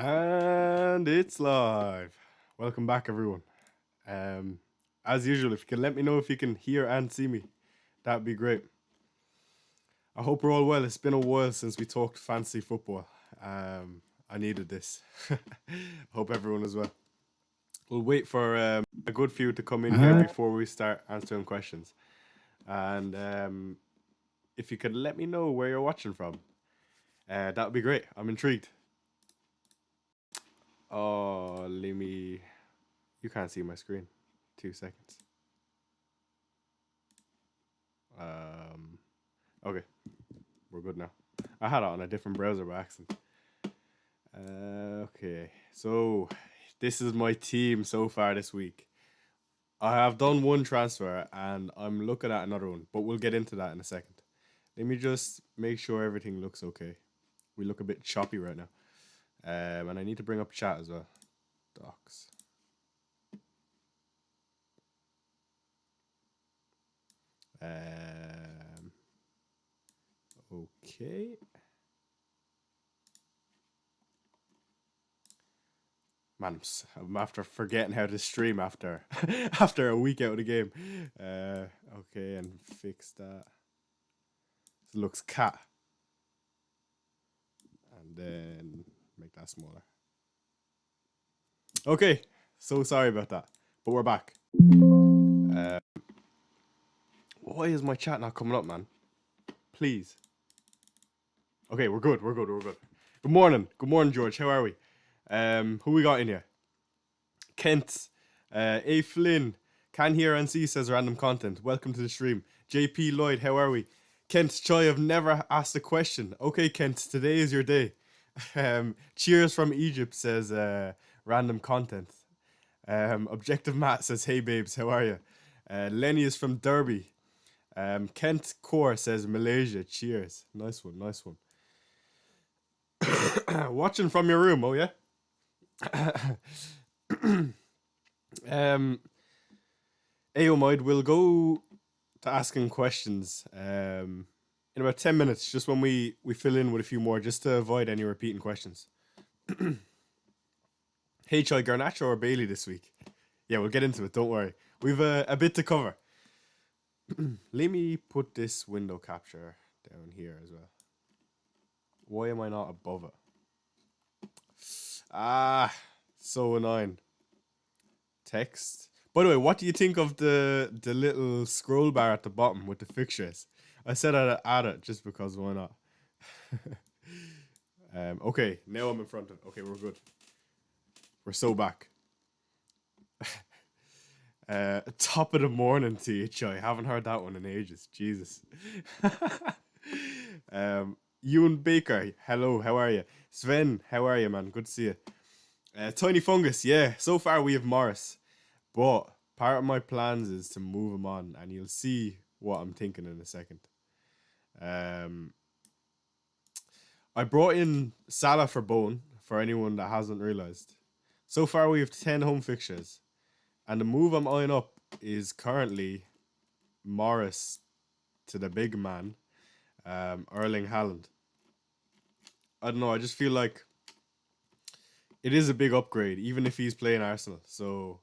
And it's live. Welcome back, everyone. Um, as usual, if you can let me know if you can hear and see me, that'd be great. I hope we're all well. It's been a while since we talked fancy football. I needed this. Hope everyone as well. We'll wait for a good few to come in here before we start answering questions. And if you could let me know where you're watching from, that'd be great. I'm intrigued. Oh, let me. You can't see my screen. 2 seconds. Okay, we're good now. I had it on a different browser by accident. Okay, so this is my team so far this week. I have done one transfer and I'm looking at another one, but we'll get into that in a second. Let me just make sure everything looks okay. We look a bit choppy right now. And I need to bring up chat as well. Docs. Okay. Man, I'm after forgetting how to stream after after a week out of the game. Okay, and fix that. It looks cat. And then make that smaller. Okay, so sorry about that. But we're back. Why is my chat not coming up, man? Please. Okay, we're good. Good morning, George. How are we? Who we got in here? Kent, A. Flynn, can hear and see says random content. Welcome to the stream. JP Lloyd, how are we? Kent Choi, I've never asked a question. Okay, Kent, today is your day. Cheers from Egypt says random content. Objective Matt says, hey babes, how are you? Lenny is from Derby. Kent Core says Malaysia. Cheers. Nice one. Watching from your room, oh yeah? Aomide, we'll go to asking questions in about 10 minutes, just when we fill in with a few more, just to avoid any repeating questions. H.I. Garnacho or Bailey this week? Yeah, we'll get into it, don't worry. We've a bit to cover. Let me put this window capture down here as well. Why am I not above it? Ah, so annoying. Text. By the way, what do you think of the little scroll bar at the bottom with the fixtures? I said I'd add it just because why not? Okay, now I'm in front of it. Okay, we're good. We're so back. Top of the morning to you, Choi. Haven't heard that one in ages. Jesus. Ewan Baker, hello, how are you? Sven, how are you, man? Good to see you. Tiny Fungus, yeah. So far we have Morris, but part of my plans is to move him on, and you'll see what I'm thinking in a second. I brought in Salah for Bone, for anyone that hasn't realized. So far we have 10 home fixtures, and the move I'm eyeing up is currently Morris to the big man, Erling Haaland. I don't know, I just feel like it is a big upgrade, even if he's playing Arsenal. So,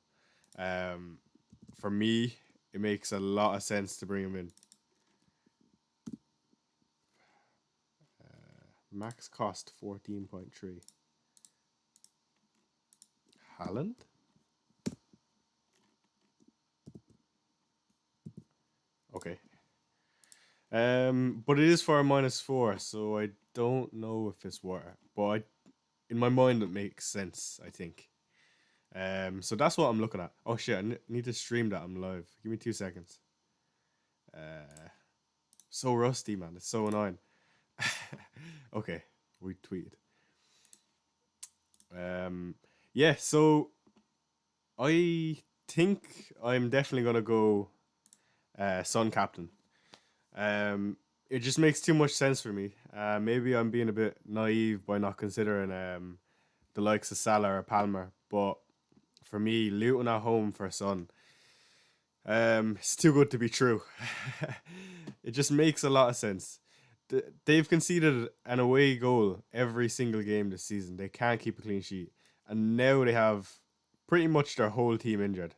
for me, it makes a lot of sense to bring him in. Max cost 14.3. Haaland? Okay. But it is for a -4, so I don't know if it's worth it. But in my mind, it makes sense, I think. So that's what I'm looking at. Oh shit, I need to stream that. I'm live. Give me 2 seconds. So rusty, man. It's so annoying. Okay, we tweeted. Yeah, so I think I'm definitely gonna go Sun Captain. It just makes too much sense for me. Maybe I'm being a bit naive by not considering the likes of Salah or Palmer, but for me, Luton at home for Son, it's too good to be true. It just makes a lot of sense. they've conceded an away goal every single game this season. They can't keep a clean sheet, and now they have pretty much their whole team injured.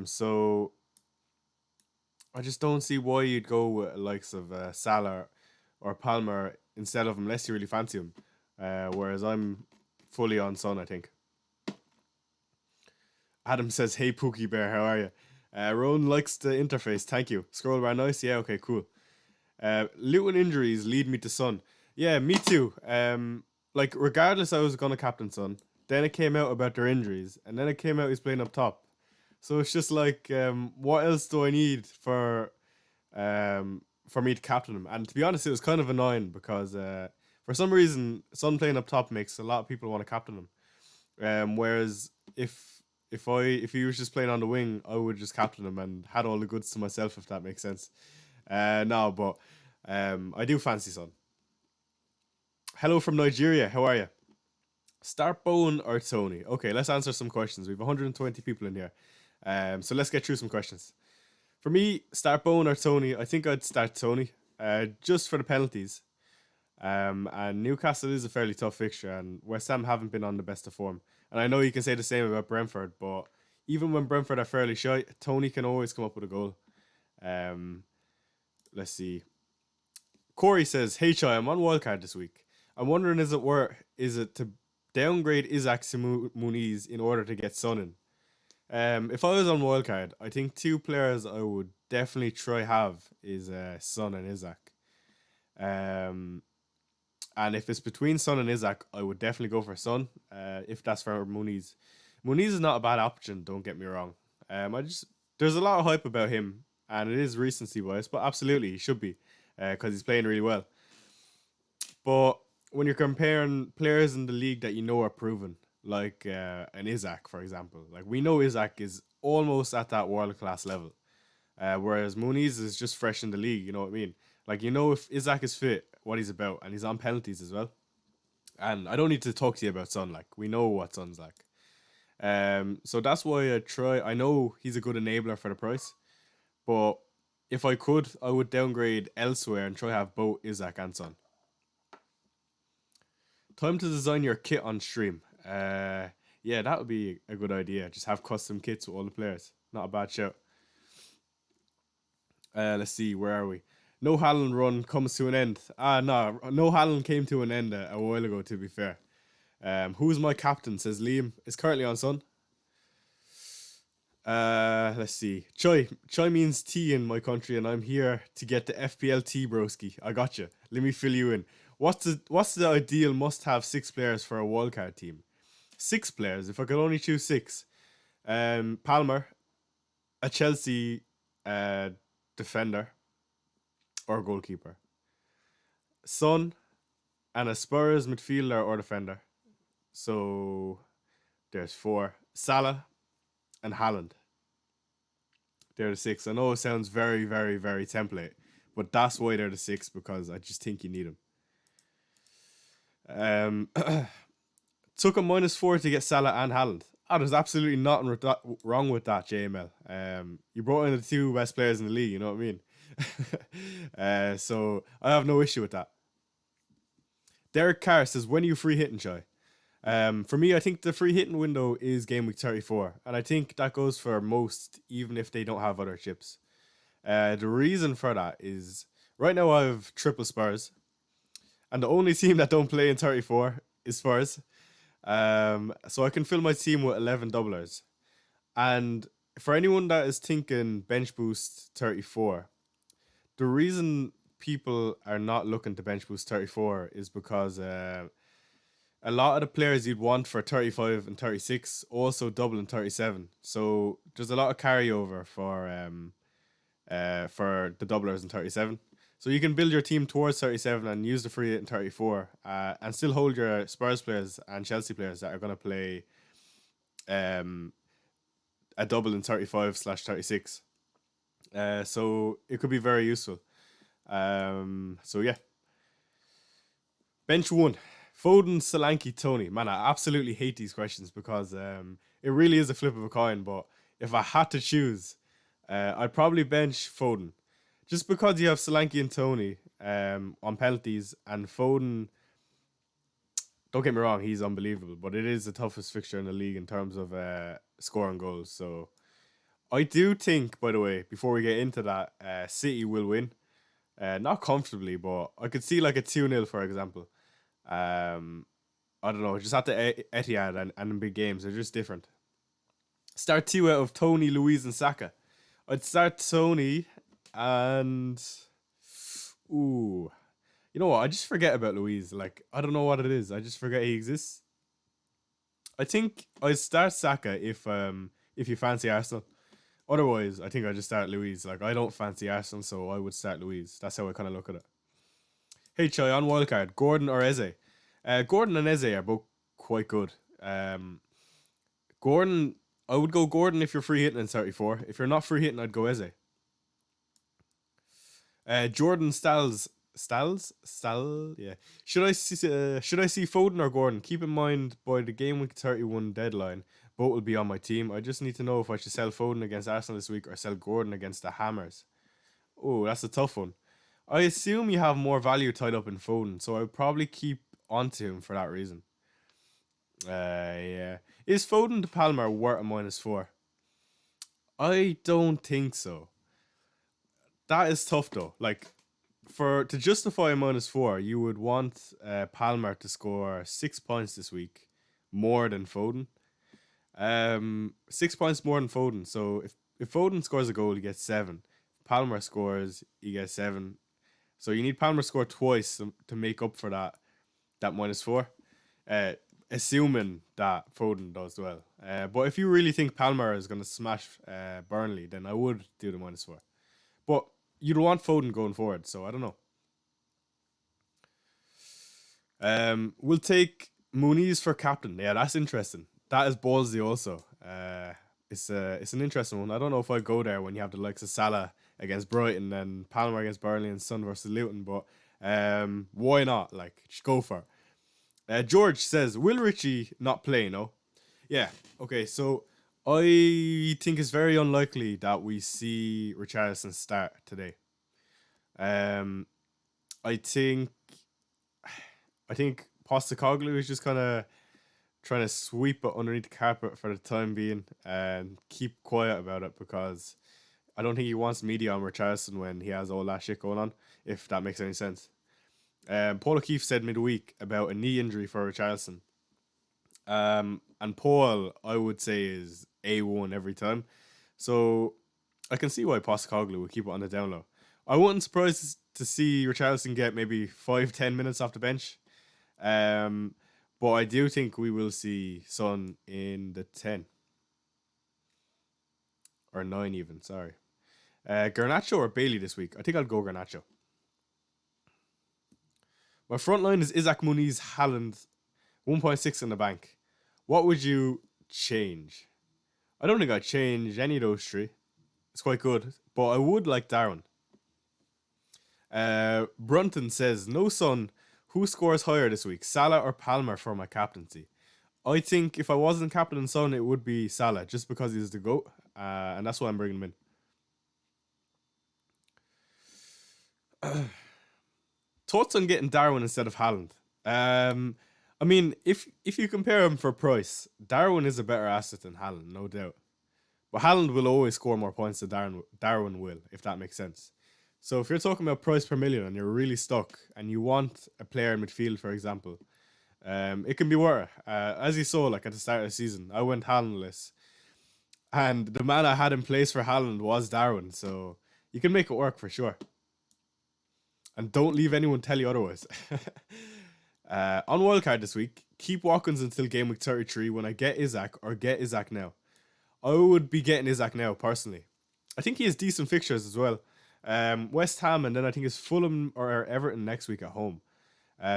So I just don't see why you'd go with the likes of Salah or Palmer instead of him, unless you really fancy him. Whereas I'm fully on Son, I think. Adam says, "Hey Pookie Bear, how are you?" Rowan likes the interface. Thank you. Scroll bar nice. Yeah, okay, cool. Luton injuries lead me to Son. Yeah, me too. Like regardless, I was gonna captain Son. Then it came out about their injuries, and then it came out he's playing up top. So it's just like, what else do I need for me to captain him? And to be honest, it was kind of annoying because for some reason, Son playing up top makes a lot of people want to captain him. Whereas if he was just playing on the wing, I would just captain him and had all the goods to myself, if that makes sense. No, but I do fancy Son. Hello from Nigeria. How are you? Start Bowen or Tony? Okay, let's answer some questions. We have 120 people in here. So let's get through some questions. For me, start Bowen or Tony? I think I'd start Tony, just for the penalties. And Newcastle is a fairly tough fixture, and West Ham haven't been on the best of form. And I know you can say the same about Brentford, but even when Brentford are fairly shy, Tony can always come up with a goal. Let's see. Corey says, "Hey Chai, I'm on wildcard this week. I'm wondering, is it to downgrade Isaac to Muniz in order to get Son in? If I was on wildcard, I think two players I would definitely try have is Son and Isaac. And if it's between Son and Isaac, I would definitely go for Son. If that's for Muniz, Muniz is not a bad option. Don't get me wrong. There's a lot of hype about him, and it is recency bias, but absolutely he should be, because he's playing really well. But when you're comparing players in the league that you know are proven, like an Isaac, for example, like we know Isaac is almost at that world class level, whereas Muniz is just fresh in the league. You know what I mean? Like, you know, if Isaac is fit, what he's about, and he's on penalties as well. And I don't need to talk to you about Son. Like, we know what Son's like. So that's why I know he's a good enabler for the price, but if I could, I would downgrade elsewhere and try have both Isaac and Son. Time to design your kit on stream. Yeah, that would be a good idea. Just have custom kits with all the players. Not a bad shout. Let's see, where are we? No Haaland run comes to an end. No Haaland came to an end a while ago, to be fair. Who's my captain, says Liam. Is currently on Son. Let's see. Choi means tea in my country, and I'm here to get the FPL tea, broski. I got you. Let me fill you in. What's the ideal must-have 6 players for a wildcard team? 6 players. If I could only choose 6, Palmer, a Chelsea defender or goalkeeper, Son, and a Spurs midfielder or defender. So there's 4. Salah and Haaland. They're the 6. I know it sounds very, very, very template, but that's why they're the 6, because I just think you need them. Took a -4 to get Salah and Haaland. There's absolutely nothing wrong with that, JML. You brought in the 2 best players in the league, you know what I mean? So I have no issue with that. Derek Carr says, when are you free hitting, Chai? For me, I think the free hitting window is game week 34, and I think that goes for most, even if they don't have other chips. The reason for that is right now I have triple Spurs, and the only team that don't play in 34 is Spurs. So I can fill my team with 11 doublers. And for anyone that is thinking bench boost 34, the reason people are not looking to bench boost 34 is because a lot of the players you'd want for 35 and 36 also double in 37. So there's a lot of carryover for the doublers in 37. So you can build your team towards 37 and use the free hit in 34, and still hold your Spurs players and Chelsea players that are going to play a double in 35/36. So it could be very useful. So yeah. Bench 1. Foden, Solanke, Tony. Man, I absolutely hate these questions because it really is a flip of a coin. But if I had to choose, I'd probably bench Foden. Just because you have Solanke and Tony, on penalties, and Foden, don't get me wrong, he's unbelievable, but it is the toughest fixture in the league in terms of scoring goals. So I do think, by the way, before we get into that, City will win. Not comfortably, but I could see like a 2-0, for example. Um, I don't know, just at the Etihad and in big games, they're just different. Start two out of Tony, Luiz, and Saka. I'd start Tony and ooh, you know what? I just forget about Luiz. Like I don't know what it is. I just forget he exists. I think I'd start Saka if you fancy Arsenal. Otherwise, I think I just start Luiz. Like I don't fancy Arsenal, so I would start Luiz. That's how I kind of look at it. Hey Choi, on wildcard, Gordon or Eze? Gordon and Eze are both quite good. Gordon, I would go Gordon if you're free hitting in 34. If you're not free hitting, I'd go Eze. Jordan Stall, yeah. Should I see Foden or Gordon? Keep in mind by the game week 31 deadline, both will be on my team. I just need to know if I should sell Foden against Arsenal this week or sell Gordon against the Hammers. Oh, that's a tough one. I assume you have more value tied up in Foden, so I would probably keep onto him for that reason. Yeah. Is Foden to Palmer worth a -4? I don't think so. That is tough though. Like to justify a -4, you would want Palmer to score 6 points this week, more than Foden. 6 points more than Foden. So if Foden scores a goal, he gets 7. If Palmer scores, he gets 7. So you need Palmer to score twice to make up for that -4. Assuming that Foden does well. But if you really think Palmer is going to smash Burnley, then I would do the -4. But you'd want Foden going forward, so I don't know. We'll take Muniz for captain. Yeah, that's interesting. That is ballsy also. It's an interesting one. I don't know if I'd go there when you have the likes of Salah against Brighton and Palmer against Burnley and Son versus Luton, but why not? Like, just go for it. George says, will Richie not play, no? Yeah, okay, so I think it's very unlikely that we see Richarlison start today. I think Postecoglou is just kind of trying to sweep it underneath the carpet for the time being and keep quiet about it because I don't think he wants media on Richarlison when he has all that shit going on, if that makes any sense. Paul O'Keefe said midweek about a knee injury for Richarlison. And Paul, I would say, is A1 every time. So I can see why Postecoglou would keep it on the down low. I wouldn't surprise to see Richarlison get maybe 5-10 minutes off the bench. But I do think we will see Son in the 10. Or 9 even, sorry. Garnacho or Bailey this week? I think I'll go Garnacho. My front line is Isaac Muniz, Haaland, 1.6 in the bank. What would you change? I don't think I'd change any of those three. It's quite good, but I would like Darwin. Brunton says, no Son, who scores higher this week, Salah or Palmer for my captaincy? I think if I wasn't captain Son, it would be Salah, just because he's the GOAT, and that's why I'm bringing him in. Thoughts on getting Darwin instead of Haaland? I mean, if you compare him for price, Darwin is a better asset than Haaland, no doubt. But Haaland will always score more points than Darwin will, if that makes sense. So if you're talking about price per million and you're really stuck and you want a player in midfield, for example, it can be worth it. As you saw, like at the start of the season, I went Haalandless. And the man I had in place for Haaland was Darwin, so you can make it work for sure. And don't leave anyone tell you otherwise. On wildcard this week, keep Watkins until game week 33 when I get Isaac or get Isaac now. I would be getting Isaac now, personally. I think he has decent fixtures as well. West Ham and then I think it's Fulham or Everton next week at home.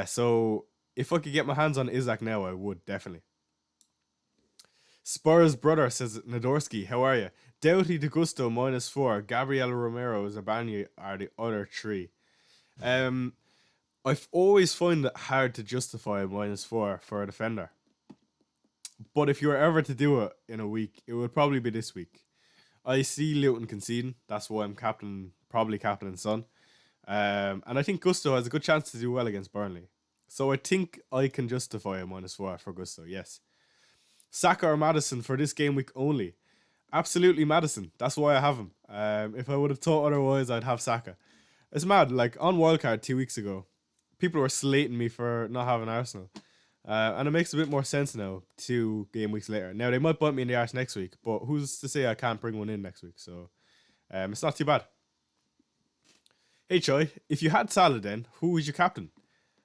So if I could get my hands on Isaac now, I would, definitely. Spurs brother says, Nadorski, how are you? Doughty de Gusto -4, Gabriel Romero, Zabani are the other three. I've always found it hard to justify a -4 for a defender. But if you were ever to do it in a week, it would probably be this week. I see Luton conceding. That's why I'm probably captaining Son. And I think Gusto has a good chance to do well against Burnley. So I think I can justify a -4 for Gusto, yes. Saka or Madison for this game week only? Absolutely Madison. That's why I have him. If I would have thought otherwise, I'd have Saka. It's mad. Like on wildcard 2 weeks ago, people were slating me for not having Arsenal. And it makes a bit more sense now, 2 game weeks later. Now, they might bite me in the arse next week, but who's to say I can't bring one in next week? So it's not too bad. Hey, Choi, if you had Salah then, who was your captain?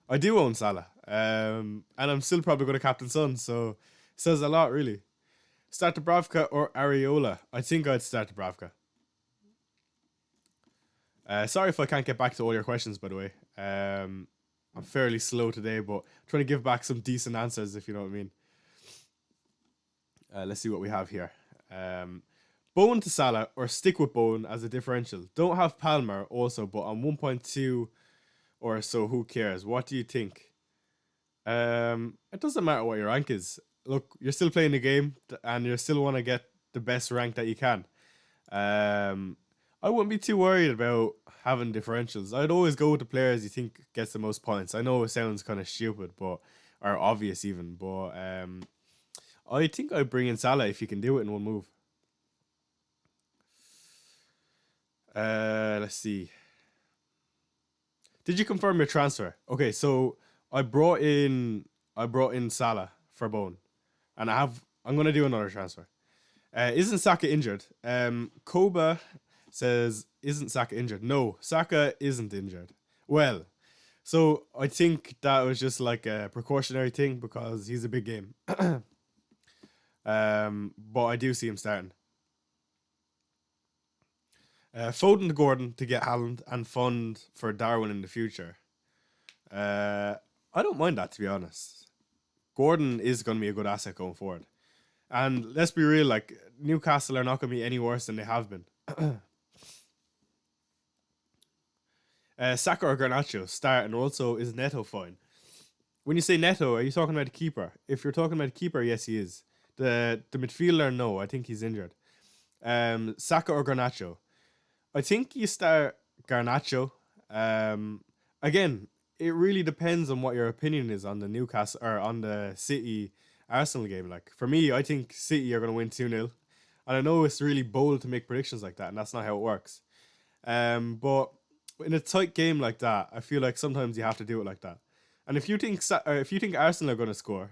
I do own Salah, and I'm still probably going to captain Son, so it says a lot, really. Start Dubravka or Areola? I think I'd start Dubravka. Sorry if I can't get back to all your questions, by the way. I'm fairly slow today, but I'm trying to give back some decent answers, if you know what I mean. Let's see what we have here. Bowen to Salah or stick with Bowen as a differential. Don't have Palmer also, but on 1.2 or so, who cares? What do you think? It doesn't matter what your rank is. Look, you're still playing the game and you still want to get the best rank that you can. I wouldn't be too worried about having differentials. I'd always go with the players you think gets the most points. I know it sounds kind of stupid, or obvious even, but I think I'd bring in Salah if you can do it in one move. Let's see. Did you confirm your transfer? Okay, so I brought in Salah for Bone, and I'm gonna do another transfer. Isn't Saka injured? Koba says, isn't Saka injured? No, Saka isn't injured. Well, so I think that was just like a precautionary thing because he's a big game. But I do see him starting. Foden to Gordon to get Haaland and fund for Darwin in the future. I don't mind that, to be honest. Gordon is going to be a good asset going forward. And let's be real, like Newcastle are not going to be any worse than they have been. Saka or Garnacho start, and also is Neto fine? When you say Neto, are you talking about the keeper? If you're talking about the keeper, yes, he is. The midfielder, no, I think he's injured. Saka or Garnacho? I think you start Garnacho. Again, it really depends on what your opinion is on the Newcastle or on the City Arsenal game. Like for me, I think City are going to win 2-0. And I know it's really bold to make predictions like that, and that's not how it works. But in a tight game like that, I feel like sometimes you have to do it like that. And if you think Arsenal are going to score,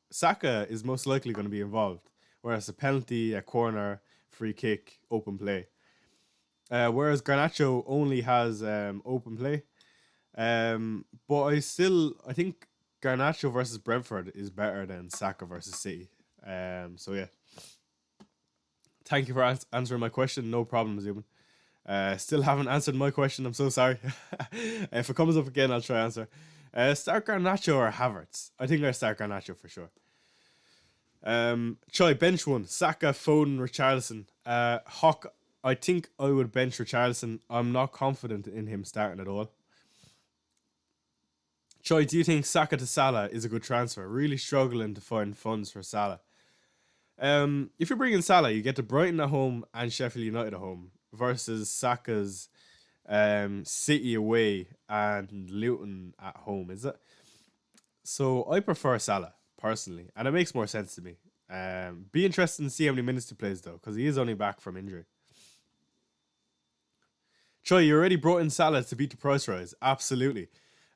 Saka is most likely going to be involved. Whereas a penalty, a corner, free kick, open play. Whereas Garnacho only has open play. But I think Garnacho versus Brentford is better than Saka versus City. So yeah. Thank you for answering my question. No problem, Zubin. Still haven't answered my question. I'm so sorry. If it comes up again, I'll try to answer. Start Garnacho or Havertz? I think I start Garnacho for sure. Choi, bench one. Saka, Foden, Richarlison. Hawk, I think I would bench Richarlison. I'm not confident in him starting at all. Choi, do you think Saka to Salah is a good transfer? Really struggling to find funds for Salah. If you're bringing Salah, you get to Brighton at home and Sheffield United at home versus Saka's City away and Luton at home, is it? So I prefer Salah personally, and it makes more sense to me. Be interested to see how many minutes he plays though, because he is only back from injury. Troy, you already brought in Salah to beat the price rise. Absolutely.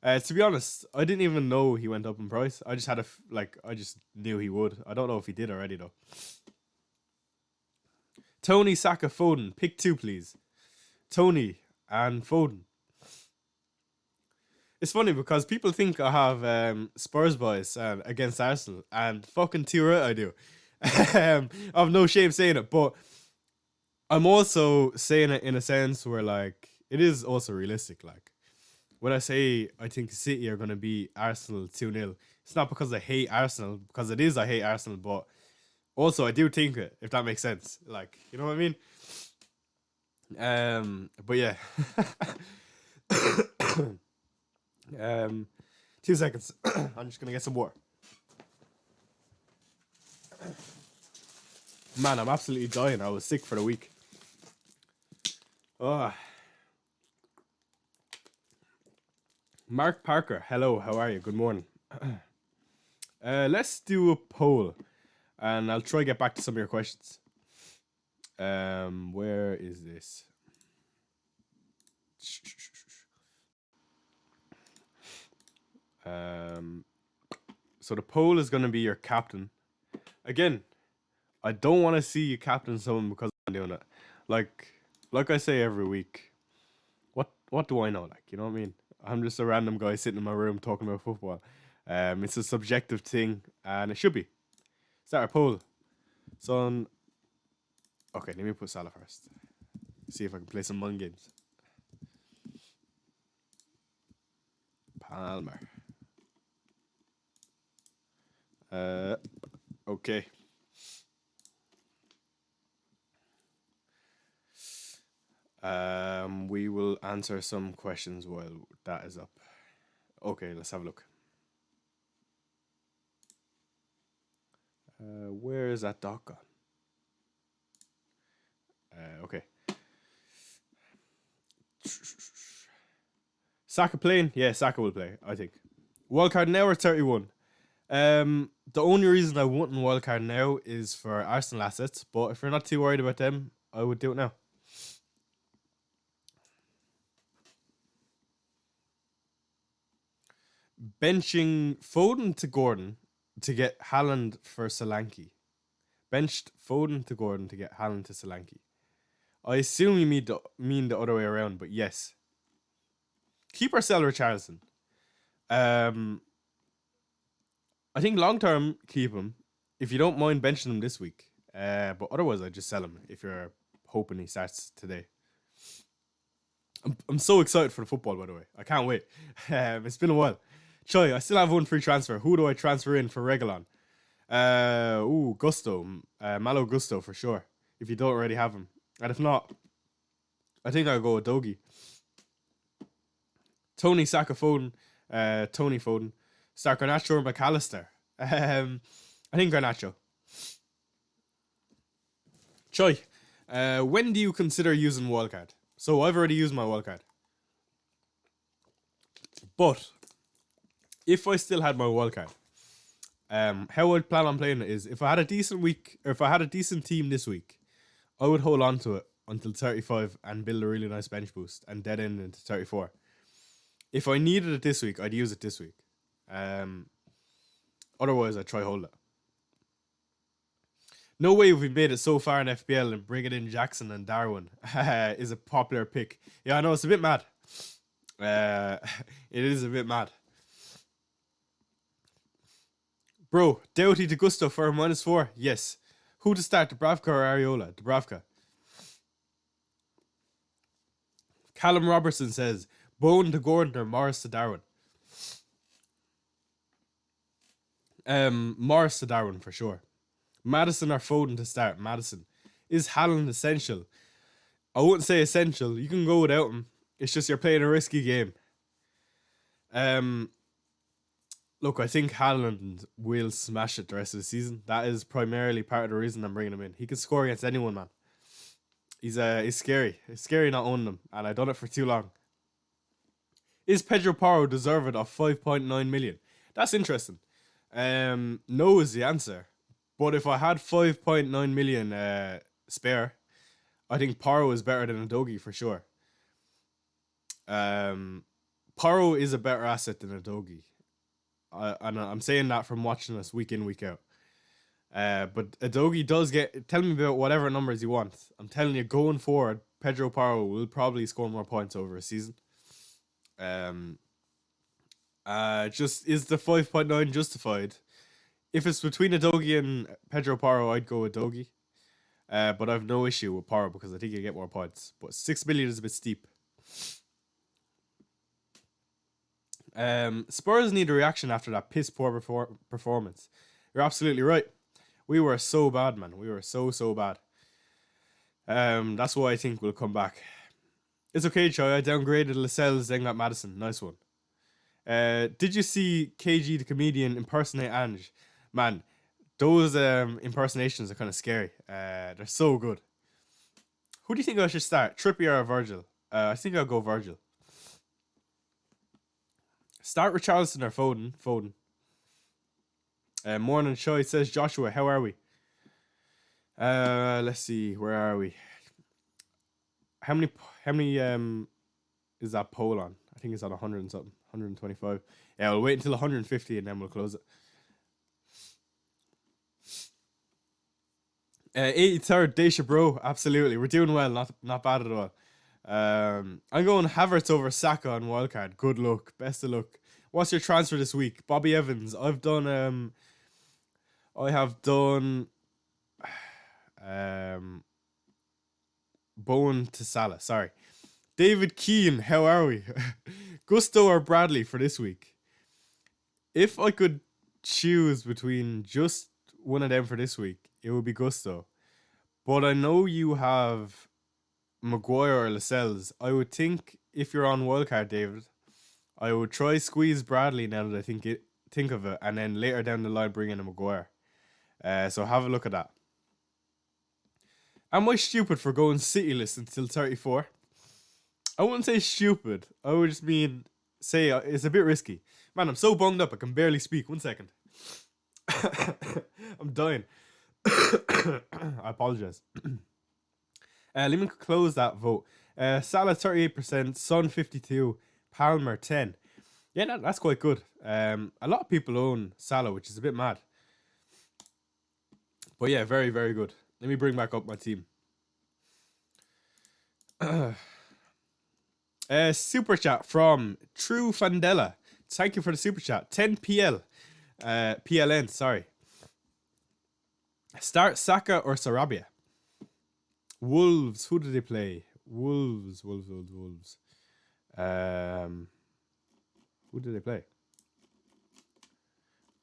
To be honest, I didn't even know he went up in price. I just had I just knew he would. I don't know if he did already though. Tony, Saka, Foden. Pick two, please. Tony and Foden. It's funny because people think I have Spurs boys against Arsenal, and fucking too right I do. I've no shame saying it, but I'm also saying it in a sense where like it is also realistic. Like when I say I think City are gonna beat Arsenal 2-0, it's not because I hate Arsenal, because it is I hate Arsenal, but also I do think it, if that makes sense. Like, you know what I mean? But yeah. 2 seconds. I'm just gonna get some water. Man, I'm absolutely dying. I was sick for the week. Oh. Mark Parker, hello, how are you? Good morning. Let's do a poll, and I'll try to get back to some of your questions. Where is this? Um, so the poll is going to be your captain. Again, I don't want to see you captain someone because I'm doing it. Like I say every week, what do I know? Like, you know what I mean? I'm just a random guy sitting in my room talking about football. It's a subjective thing, and it should be. Start a poll. So, okay, let me put Salah first. See if I can play some mind games. Palmer. Okay. We will answer some questions while that is up. Okay, let's have a look. Where is that doc gone? Okay. Saka playing? Yeah, Saka will play, I think. Wildcard now or 31? The only reason I wouldn't wildcard now is for Arsenal assets, but if you're not too worried about them, I would do it now. Benching Foden to Gordon to get Haaland for Solanke. Benched Foden to Gordon to get Haaland to Solanke. I assume you mean the other way around, but yes. Keep or sell Richarlison. I think long term, keep him. If you don't mind benching him this week. But otherwise, I'd just sell him if you're hoping he starts today. I'm so excited for the football, by the way. I can't wait. It's been a while. Choi, I still have one free transfer. Who do I transfer in for Regalon? Gusto. Malo Gusto for sure. If you don't already have him. And if not, I think I'll go with Dogi. Tony Saka Foden. Tony Foden. Start Garnacho or McAllister. I think Garnacho. Choi, when do you consider using wildcard? So I've already used my wildcard. But if I still had my wildcard, how I'd plan on playing it is if I had a decent week, or if I had a decent team this week, I would hold on to it until 35 and build a really nice bench boost and dead end into 34. If I needed it this week, I'd use it this week. Otherwise, I'd try hold it. No way we've made it so far in FPL and bringing in Jackson and Darwin is a popular pick. Yeah, I know, it's a bit mad. It is a bit mad. Bro, Doughty to Gusto for a -4. Yes. Who to start, Dubravka or Areola? Dubravka. Callum Robertson says, Bone to Gordon or Morris to Darwin? Morris to Darwin for sure. Madison or Foden to start? Madison. Is Haaland essential? I wouldn't say essential. You can go without him. It's just you're playing a risky game. Look, I think Haaland will smash it the rest of the season. That is primarily part of the reason I'm bringing him in. He can score against anyone, man. He's scary. It's scary not owning him, and I've done it for too long. Is Pedro Porro deserved of 5.9 million? That's interesting. No is the answer. But if I had 5.9 million spare, I think Porro is better than Udogie for sure. Porro is a better asset than Udogie. And I'm saying that from watching us week in, week out. But Udogie does tell me about whatever numbers you want. I'm telling you, going forward, Pedro Porro will probably score more points over a season. Just is the 5.9 justified? If it's between Udogie and Pedro Porro, I'd go with Udogie. But I've no issue with Porro because I think you get more points. But 6 million is a bit steep. Spurs need a reaction after that piss poor performance. You're absolutely right. We were so bad, man. We were so bad. That's why I think we'll come back. It's okay, Choi. I downgraded Lascelles, then got Madison. Nice one. Did you see KG the comedian impersonate Ange? Man, those impersonations are kind of scary. They're so good. Who do you think I should start? Trippier or Virgil? I think I'll go Virgil. Start Richarlison or Foden. Foden. Morning Choi says Joshua, how are we? Let's see, where are we? How many is that poll on? I think it's on 100 and something, 125. Yeah, we'll wait until 150 and then we'll close it. 83rd, Daisha bro, absolutely. We're doing well, not bad at all. I'm going Havertz over Saka on wildcard. Good luck, best of luck. What's your transfer this week? Bobby Evans. I have done Bowen to Salah. Sorry. David Keane, how are we? Gusto or Bradley for this week? If I could choose between just one of them for this week, it would be Gusto. But I know you have Maguire or Lascelles. I would think if you're on wildcard, David, I would try squeeze Bradley now that I think of it, and then later down the line bring in a Maguire. So have a look at that. Am I stupid for going City-less until 34? I wouldn't say stupid. I would just say it's a bit risky. Man, I'm so bunged up I can barely speak. 1 second. I'm dying. I apologize. Let me close that vote. Salah 38%, Son 52%, Palmer 10%. Yeah, that's quite good. A lot of people own Salah, which is a bit mad. But yeah, very, very good. Let me bring back up my team. Super chat from True Fandela. Thank you for the super chat. 10 PL. PLN, sorry. Start Saka or Sarabia? Wolves. Who did they play? Wolves. Who did they play?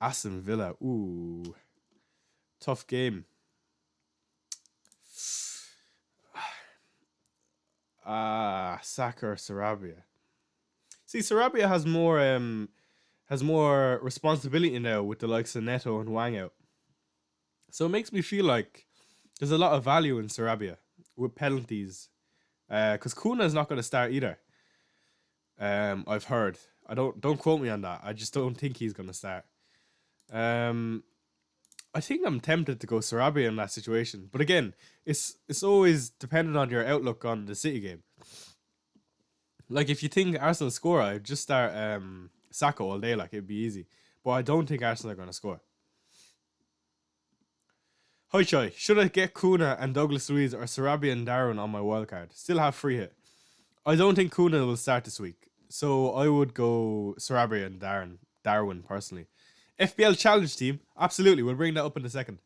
Aston Villa. Ooh. Tough game. Saka or Sarabia. See, Sarabia has more responsibility now with the likes of Neto and Wang out. So it makes me feel like there's a lot of value in Sarabia with penalties. Because Kuna is not going to start either. I've heard. Don't quote me on that. I just don't think he's going to start. I think I'm tempted to go Sarabia in that situation. But again, it's always dependent on your outlook on the City game. Like, if you think Arsenal score, I'd just start Saka all day. Like, it'd be easy. But I don't think Arsenal are going to score. Hi, Choi. Should I get Kuna and Douglas Luiz or Sarabia and Darwin on my wildcard? Still have free hit. I don't think Kuna will start this week. So I would go Sarabia and Darwin personally. FPL Challenge team, absolutely. We'll bring that up in a second.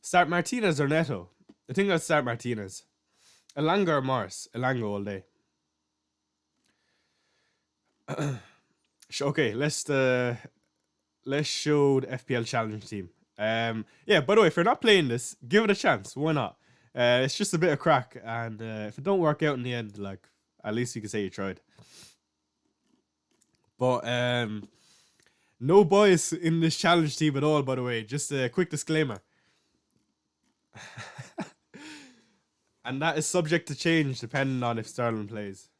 Start Martinez or Neto? I think I'll start Martinez. Elanga or Morris? Elanga all day. Okay, let's show the FPL Challenge team. Yeah, by the way, if you're not playing this, give it a chance. Why not? It's just a bit of crack, and if it don't work out in the end, like, at least you can say you tried. But no bias in this challenge team at all, by the way. Just a quick disclaimer. And that is subject to change depending on if Sterling plays.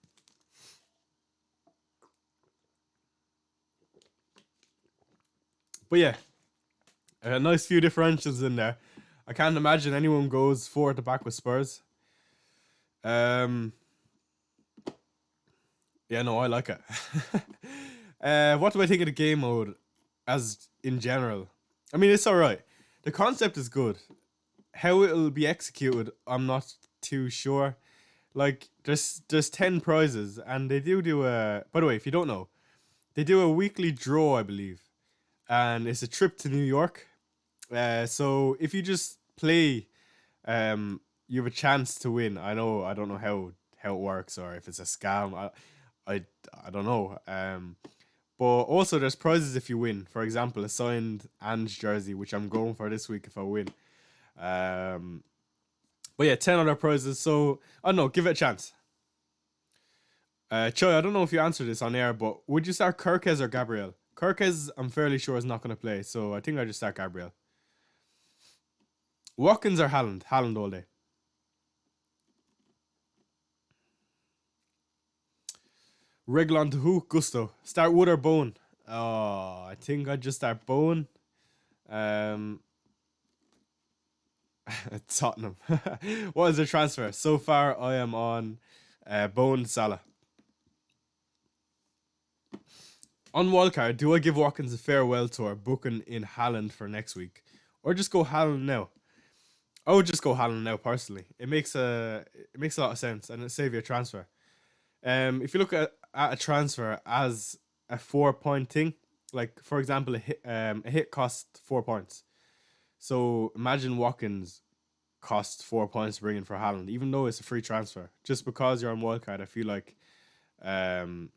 But yeah, a nice few differentials in there. I can't imagine anyone goes 4 at the back with Spurs. Yeah, no, I like it. What do I think of the game mode as in general? I mean, it's alright. The concept is good. How it'll be executed, I'm not too sure. Like, there's 10 prizes, and they do a... By the way, if you don't know, they do a weekly draw, I believe. And it's a trip to New York. So if you just play, you have a chance to win. I don't know how it works, or if it's a scam. I don't know. But also there's prizes if you win. For example, a signed Ange jersey, which I'm going for this week if I win. But yeah, 10 other prizes. So I don't know. Give it a chance. Choi, I don't know if you answered this on air, but would you start Kirkes or Gabriel? Kirkes, I'm fairly sure, is not going to play, so I think I just start Gabriel. Watkins or Haaland? Haaland all day. Reglon to who? Gusto. Start Wood or Bone? Oh, I think I'd just start Bone. Um, Tottenham. What is the transfer? So far, I am on Bone Salah. On wildcard, do I give Watkins a farewell tour booking in Haaland for next week? Or just go Haaland now? I would just go Haaland now personally. It makes a lot of sense and it save you a transfer. If you look at a transfer as a 4 point thing, like for example, a hit costs 4 points. So imagine Watkins costs 4 points to bring in for Haaland, even though it's a free transfer. Just because you're on wildcard, I feel like um,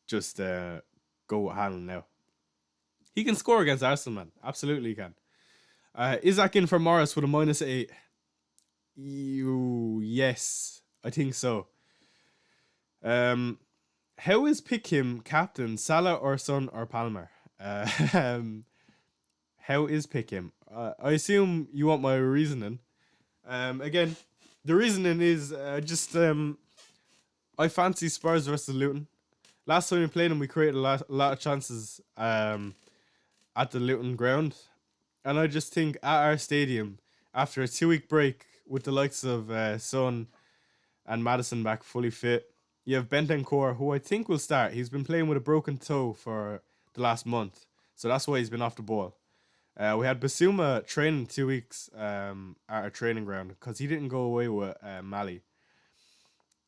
just go with Haaland now. He can score against Arsenal, man. Absolutely he can. Isaac in for Morris with a -8. Yes, I think so. How is pick him captain? Salah or Son or Palmer? How is pick him? I assume you want my reasoning. Again, the reasoning is just I fancy Spurs versus Luton. Last time we played them, we created a lot of chances at the Luton ground. And I just think at our stadium, after a 2-week break with the likes of Son and Madison back fully fit, you have Bentancur, who I think will start. He's been playing with a broken toe for the last month. So that's why he's been off the ball. We had Basuma training 2 weeks at our training ground because he didn't go away with Mali.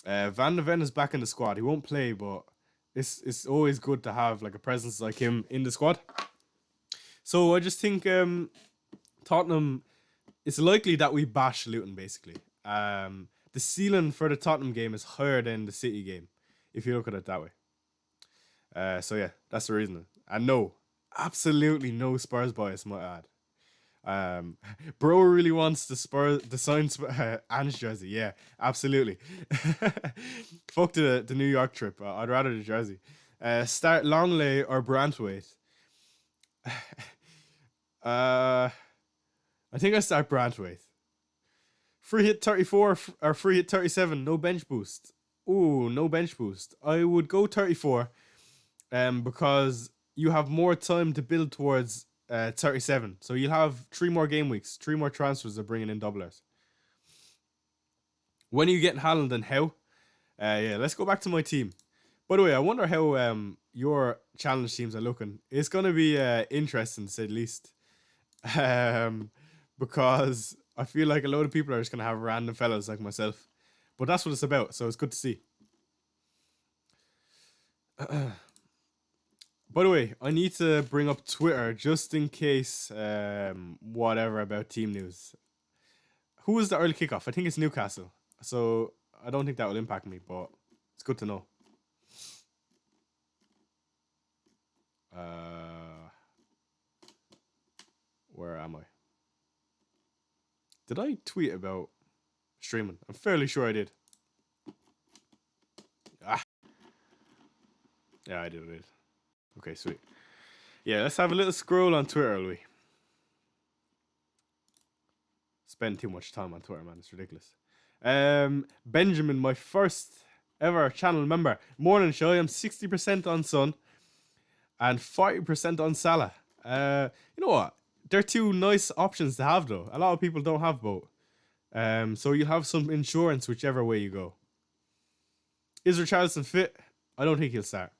Van de Ven is back in the squad. He won't play, but it's always good to have like a presence like him in the squad. So I just think Tottenham, it's likely that we bash Luton basically. The ceiling for the Tottenham game is higher than the City game, if you look at it that way. So yeah, that's the reason. And no, absolutely no Spurs bias, might add. Bro really wants the signed Ange jersey. Yeah, absolutely. Fuck the New York trip. I'd rather the jersey. Start Longley or Brantwaite. I think I start Brantwaite. Free hit 34 or free hit 37. No bench boost. Ooh, no bench boost. I would go 34, because you have more time to build towards 37. So you'll have 3 more game weeks, 3 more transfers of bringing in doublers. When are you getting Haaland and how? Yeah, let's go back to my team. By the way, I wonder how your challenge teams are looking. It's going to be interesting, to say the least. Because I feel like a lot of people are just going to have random fellas like myself. But that's what it's about, so it's good to see. By the way, I need to bring up Twitter just in case whatever about team news. Who was the early kickoff? I think it's Newcastle. So I don't think that will impact me, but it's good to know. Where am I? Did I tweet about streaming? I'm fairly sure I did. Yeah, I did. Okay, sweet. Yeah, let's have a little scroll on Twitter, will we? Spend too much time on Twitter, man. It's ridiculous. Benjamin, my first ever channel member. Morning show. I'm 60% on Son and 40% on Salah. You know what? They're 2 nice options to have, though. A lot of people don't have both. So you'll have some insurance whichever way you go. Is Richarlison fit? I don't think he'll start.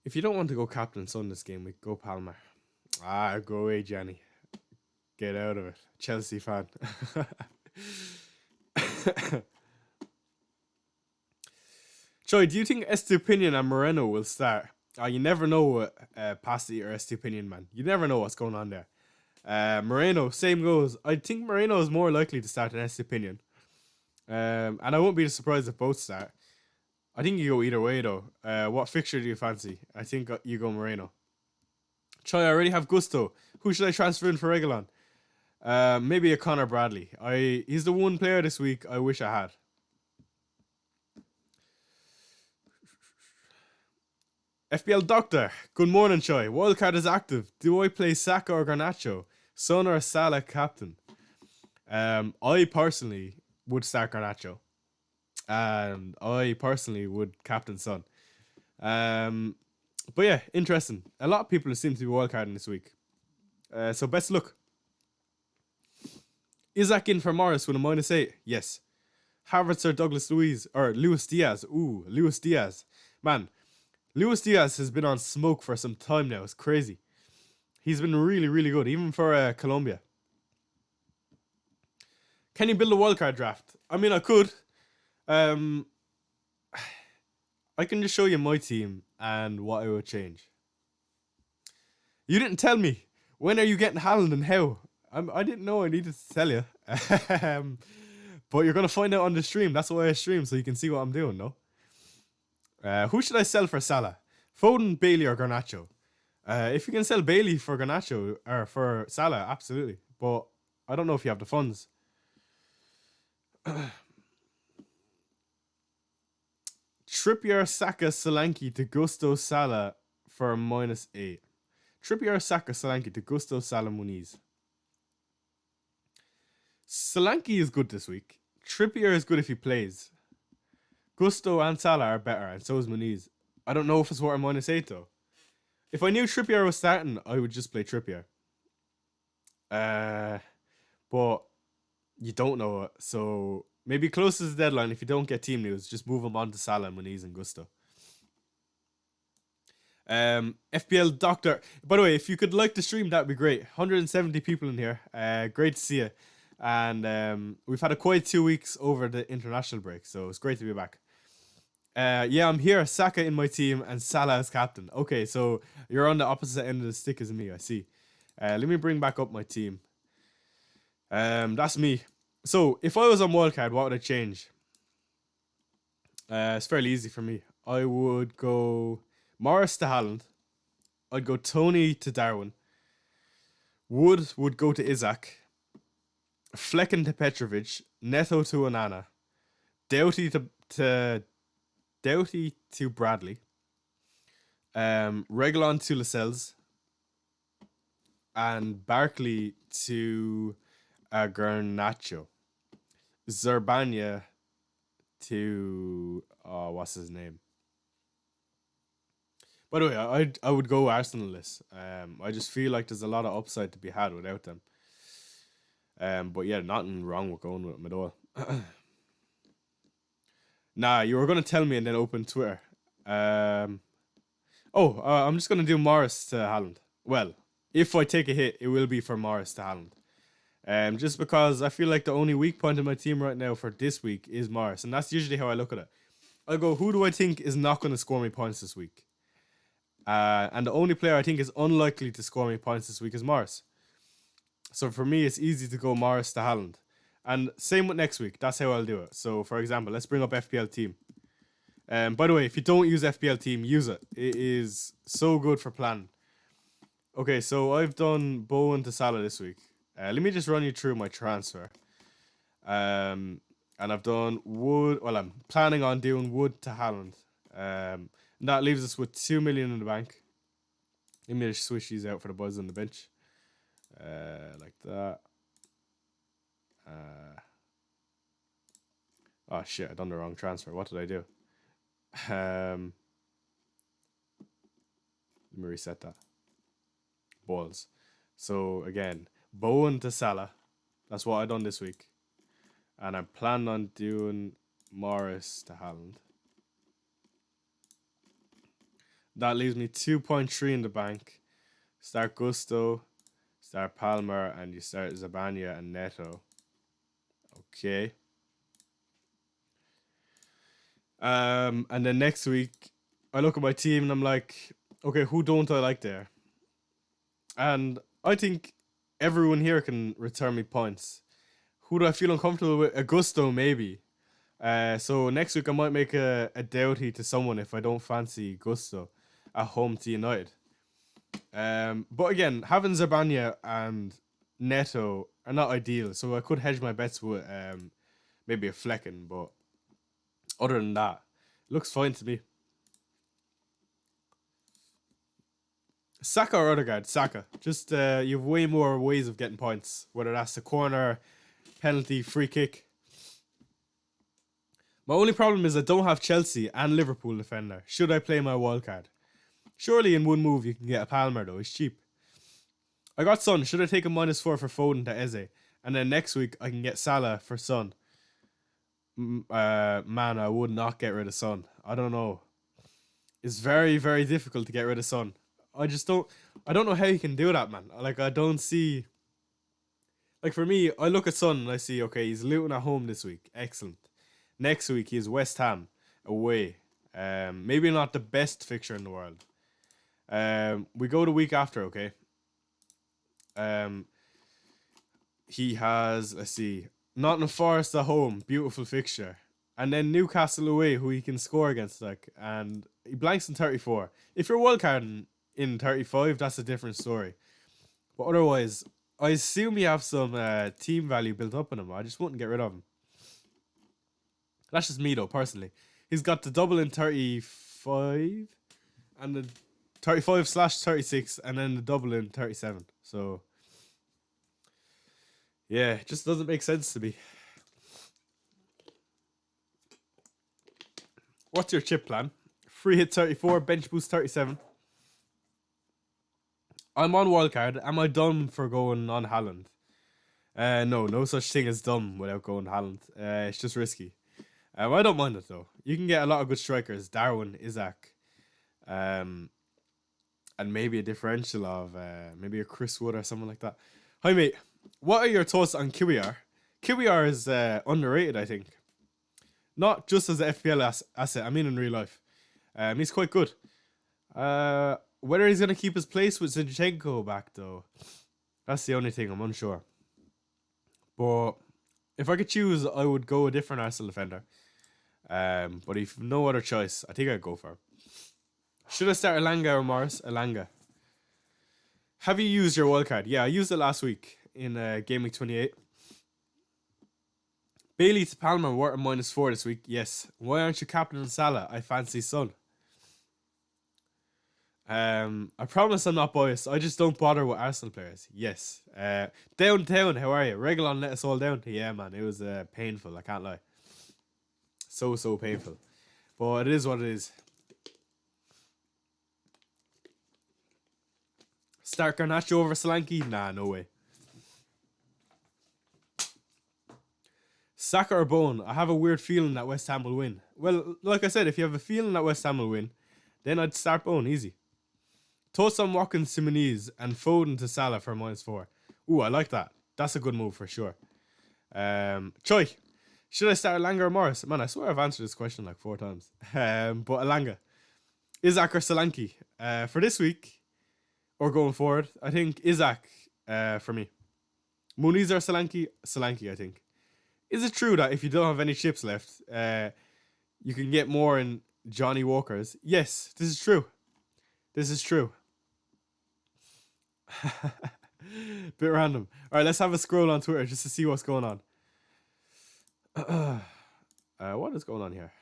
If you don't want to go captain Son this game week, go Palmer. Go away, Johnny. Get out of it. Chelsea fan. Joy, do you think Estupinian and Moreno will start? You never know with Pasti or Estupinian, man. You never know what's going on there. Moreno, same goes. I think Moreno is more likely to start than Estupinian. And I won't be surprised if both start. I think you go either way, though. What fixture do you fancy? I think you go Moreno. Choi, I already have Gusto. Who should I transfer in for Reguilon? Maybe a Connor Bradley. He's the one player this week I wish I had. FBL Doctor. Good morning, Choi. Wildcard is active. Do I play Saka or Garnacho? Son or Salah captain? I personally would start Garnacho, and I personally would captain Son. Um, but yeah, interesting. A lot of people seem to be wildcarding this week. So best of luck. Isaac in for Morris with a -8. Yes. Harvard's or Douglas Luiz or Luis Diaz. Ooh, Luis Diaz. Man, Luis Diaz has been on smoke for some time now. It's crazy. He's been really, really good, even for Colombia. Can you build a wildcard draft? I mean, I could. Um, I can just show you my team and what I would change. You didn't tell me. When are you getting Haaland and how? I didn't know I needed to tell you. But you're going to find out on the stream. That's why I stream, so you can see what I'm doing, no? Who should I sell for Salah? Foden, Bailey, or Garnacho? If you can sell Bailey for Garnacho, or for Salah, absolutely. But I don't know if you have the funds. Trippier, Saka, Solanke to Gusto Salah for -8. Trippier, Saka, Solanke to Gusto Salah, Muniz. Solanke is good this week. Trippier is good if he plays. Gusto and Salah are better, and so is Muniz. I don't know if it's worth a -8 though. If I knew Trippier was starting, I would just play Trippier. But you don't know it, so maybe close to the deadline, if you don't get team news, just move him on to Salah and Muniz and Gusto. FPL Doctor. By the way, if you could like the stream, that'd be great. 170 people in here. Great to see you. And we've had a quiet 2 weeks over the international break, so it's great to be back. Yeah, I'm here. Saka in my team and Salah as captain. Okay, so you're on the opposite end of the stick as me, I see. Let me bring back up my team. That's me. So, if I was on wildcard, what would I change? It's fairly easy for me. I would go Morris to Haaland. I'd go Tony to Darwin. Wood would go to Isaac. Flecken to Petrovic. Neto to Onana. Doughty to Bradley. Reguilon to Lascelles. And Barkley to Garnacho. Zerbania to what's his name? By the way, I would go Arsenal-less. I just feel like there's a lot of upside to be had without them. But yeah, nothing wrong with going with them at all. Nah, you were gonna tell me and then open Twitter. I'm just gonna do Morris to Haaland. Well, if I take a hit, it will be for Morris to Haaland. Just because I feel like the only weak point in my team right now for this week is Morris, and that's usually how I look at it. I go, who do I think is not going to score me points this week? And the only player I think is unlikely to score me points this week is Morris. So for me, it's easy to go Morris to Haaland. And same with next week. That's how I'll do it. So for example, let's bring up FPL team. By the way, if you don't use FPL team, use it. It is so good for planning. Okay, so I've done Bowen to Salah this week. Let me just run you through my transfer. And I've done Wood. Well, I'm planning on doing Wood to Haaland. And that leaves us with 2 million in the bank. Let me just switch these out for the boys on the bench. Like that. Oh shit, I done the wrong transfer. What did I do? Let me reset that. Balls. So again, Bowen to Salah. That's what I done this week. And I'm planning on doing Morris to Haaland. That leaves me 2.3 in the bank. Start Gusto, start Palmer, and you start Zabania and Neto. Okay. And then next week, I look at my team and I'm like, okay, who don't I like there? And I think everyone here can return me points. Who do I feel uncomfortable with? Augusto, maybe. So next week I might make a Doughty to someone if I don't fancy Gusto at home to United. But again, having Zabania and Neto are not ideal, so I could hedge my bets with maybe a Flecken, but other than that, it looks fine to me. Saka or Odegaard? Saka. Just you have way more ways of getting points, whether that's the corner, penalty, free kick. My only problem is I don't have Chelsea and Liverpool defender. Should I play my wildcard? Surely in one move you can get a Palmer though. He's cheap. I got Son. Should I take a -4 for Foden to Eze? And then next week I can get Salah for Son. Man, I would not get rid of Son. I don't know. It's very, very difficult to get rid of Son. I don't know how you can do that, man. Like, I don't see. Like, for me, I look at Son and I see, okay, he's Luton at home this week. Excellent. Next week, he's West Ham away. Maybe not the best fixture in the world. We go the week after, okay? He has, let's see, Nottingham Forest at home, beautiful fixture. And then Newcastle away, who he can score against, like, and he blanks in 34. If you're wildcarding in 35, that's a different story. But otherwise, I assume you have some team value built up in him. I just wouldn't get rid of him. That's just me, though, personally. He's got the double in 35, and the 35/36, and then the double in 37. So, yeah, it just doesn't make sense to me. What's your chip plan? Free hit 34, bench boost 37. I'm on wildcard. Am I dumb for going on Haaland? No such thing as dumb without going Haaland. It's just risky. I don't mind it though. You can get a lot of good strikers. Darwin, Isaac, and maybe a differential of maybe a Chris Wood or something like that. Hi mate, what are your thoughts on QBR? QBR is underrated, I think. Not just as an FPL asset, I mean in real life. He's quite good. Whether he's going to keep his place with Zinchenko back, though, that's the only thing. I'm unsure. But if I could choose, I would go a different Arsenal defender. But if no other choice, I think I'd go for him. Should I start Elanga or Morris? Elanga. Have you used your wildcard? Yeah, I used it last week in Game Week 28. Bailey to Palmer, worth a -4 this week. Yes. Why aren't you captain Salah? I fancy Son. I promise I'm not biased. I just don't bother with Arsenal players. Yes. Downtown, how are you? Regulon let us all down. Yeah, man. It was painful. I can't lie. So painful. But it is what it is. Start Garnacho over Solanke? Nah, no way. Saka or Bone? I have a weird feeling that West Ham will win. Well, like I said, if you have a feeling that West Ham will win, then I'd start Bone. Easy. Toss on Watkins, Simonese, and Foden to Salah for -4. Ooh, I like that. That's a good move for sure. Choi, should I start Elanga or Morris? Man, I swear I've answered this question like 4 times. But Elanga. Isaac or Solanke? For this week, or going forward, I think Isaac for me. Muniz or Solanke? Solanke, I think. Is it true that if you don't have any chips left, you can get more in Johnny Walker's? Yes, this is true. This is true. Bit random. All right, let's have a scroll on Twitter just to see what's going on. What is going on here?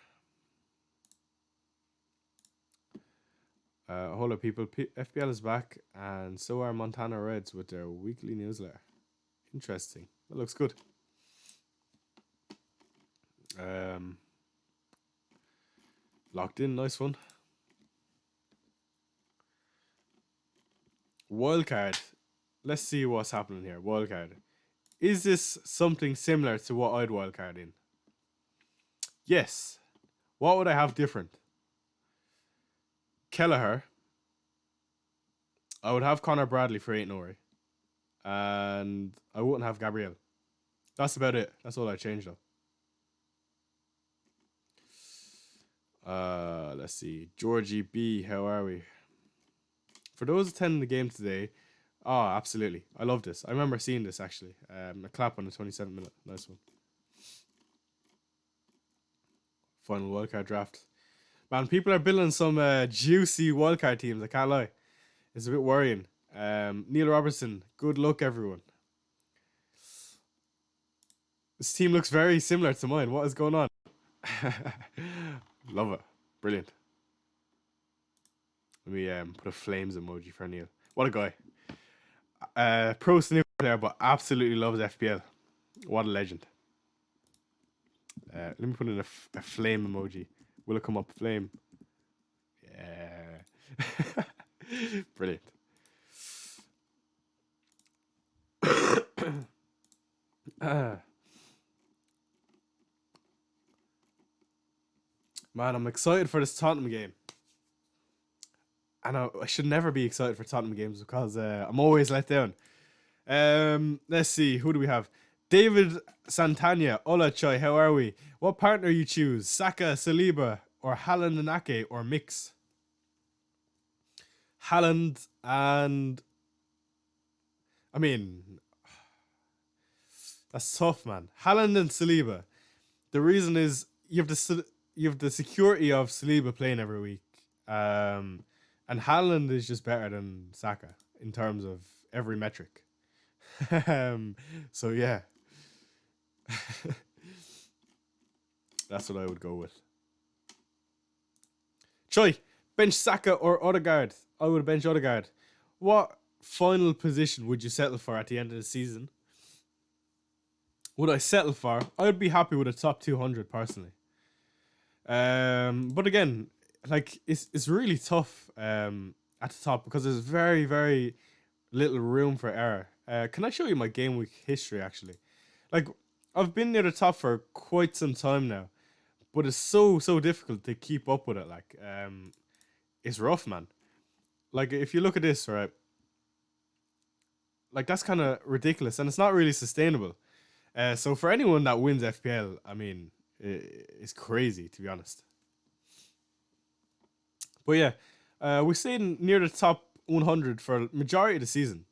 Hold up, people. FPL is back, and so are Montana Reds with their weekly newsletter. Interesting. That looks good. Locked in, nice one. Wildcard. Let's see what's happening here. Wildcard. Is this something similar to what I'd wildcard in? Yes. What would I have different? Kelleher. I would have Connor Bradley for Aït-Nouri. And I wouldn't have Gabriel. That's about it. That's all I changed though. Let's see. Georgie B, how are we? For those attending the game today, absolutely. I love this. I remember seeing this actually. A clap on the 27th minute. Nice one. Final wildcard draft. Man, people are building some juicy wildcard teams. I can't lie. It's a bit worrying. Neil Robertson, good luck, everyone. This team looks very similar to mine. What is going on? Love it. Brilliant. Let me put a flames emoji for Neil. What a guy. Pro snooker player, but absolutely loves FPL. What a legend. Let me put in a flame emoji. Will it come up? Flame. Yeah. Brilliant. Man, I'm excited for this Tottenham game. And I should never be excited for Tottenham games because I'm always let down. Let's see. Who do we have? David Santana. Hola, Choi. How are we? What partner you choose? Saka, Saliba, or Haaland and Ake, or mix? Haaland and... I mean... That's tough, man. Haaland and Saliba. The reason is you have the security of Saliba playing every week. And Haaland is just better than Saka in terms of every metric. So yeah. That's what I would go with. Choi, bench Saka or Odegaard? I would bench Odegaard. What final position would you settle for at the end of the season? Would I settle for? I would be happy with a top 200 personally. But again, like it's really tough at the top because there's very, very little room for error. Can I show you my game week history actually? Like I've been near the top for quite some time now, but it's so difficult to keep up with it. Like it's rough, man. Like if you look at this, right? Like that's kind of ridiculous and it's not really sustainable. So for anyone that wins FPL, I mean, it's crazy to be honest. But yeah, we stayed near the top 100 for majority of the season.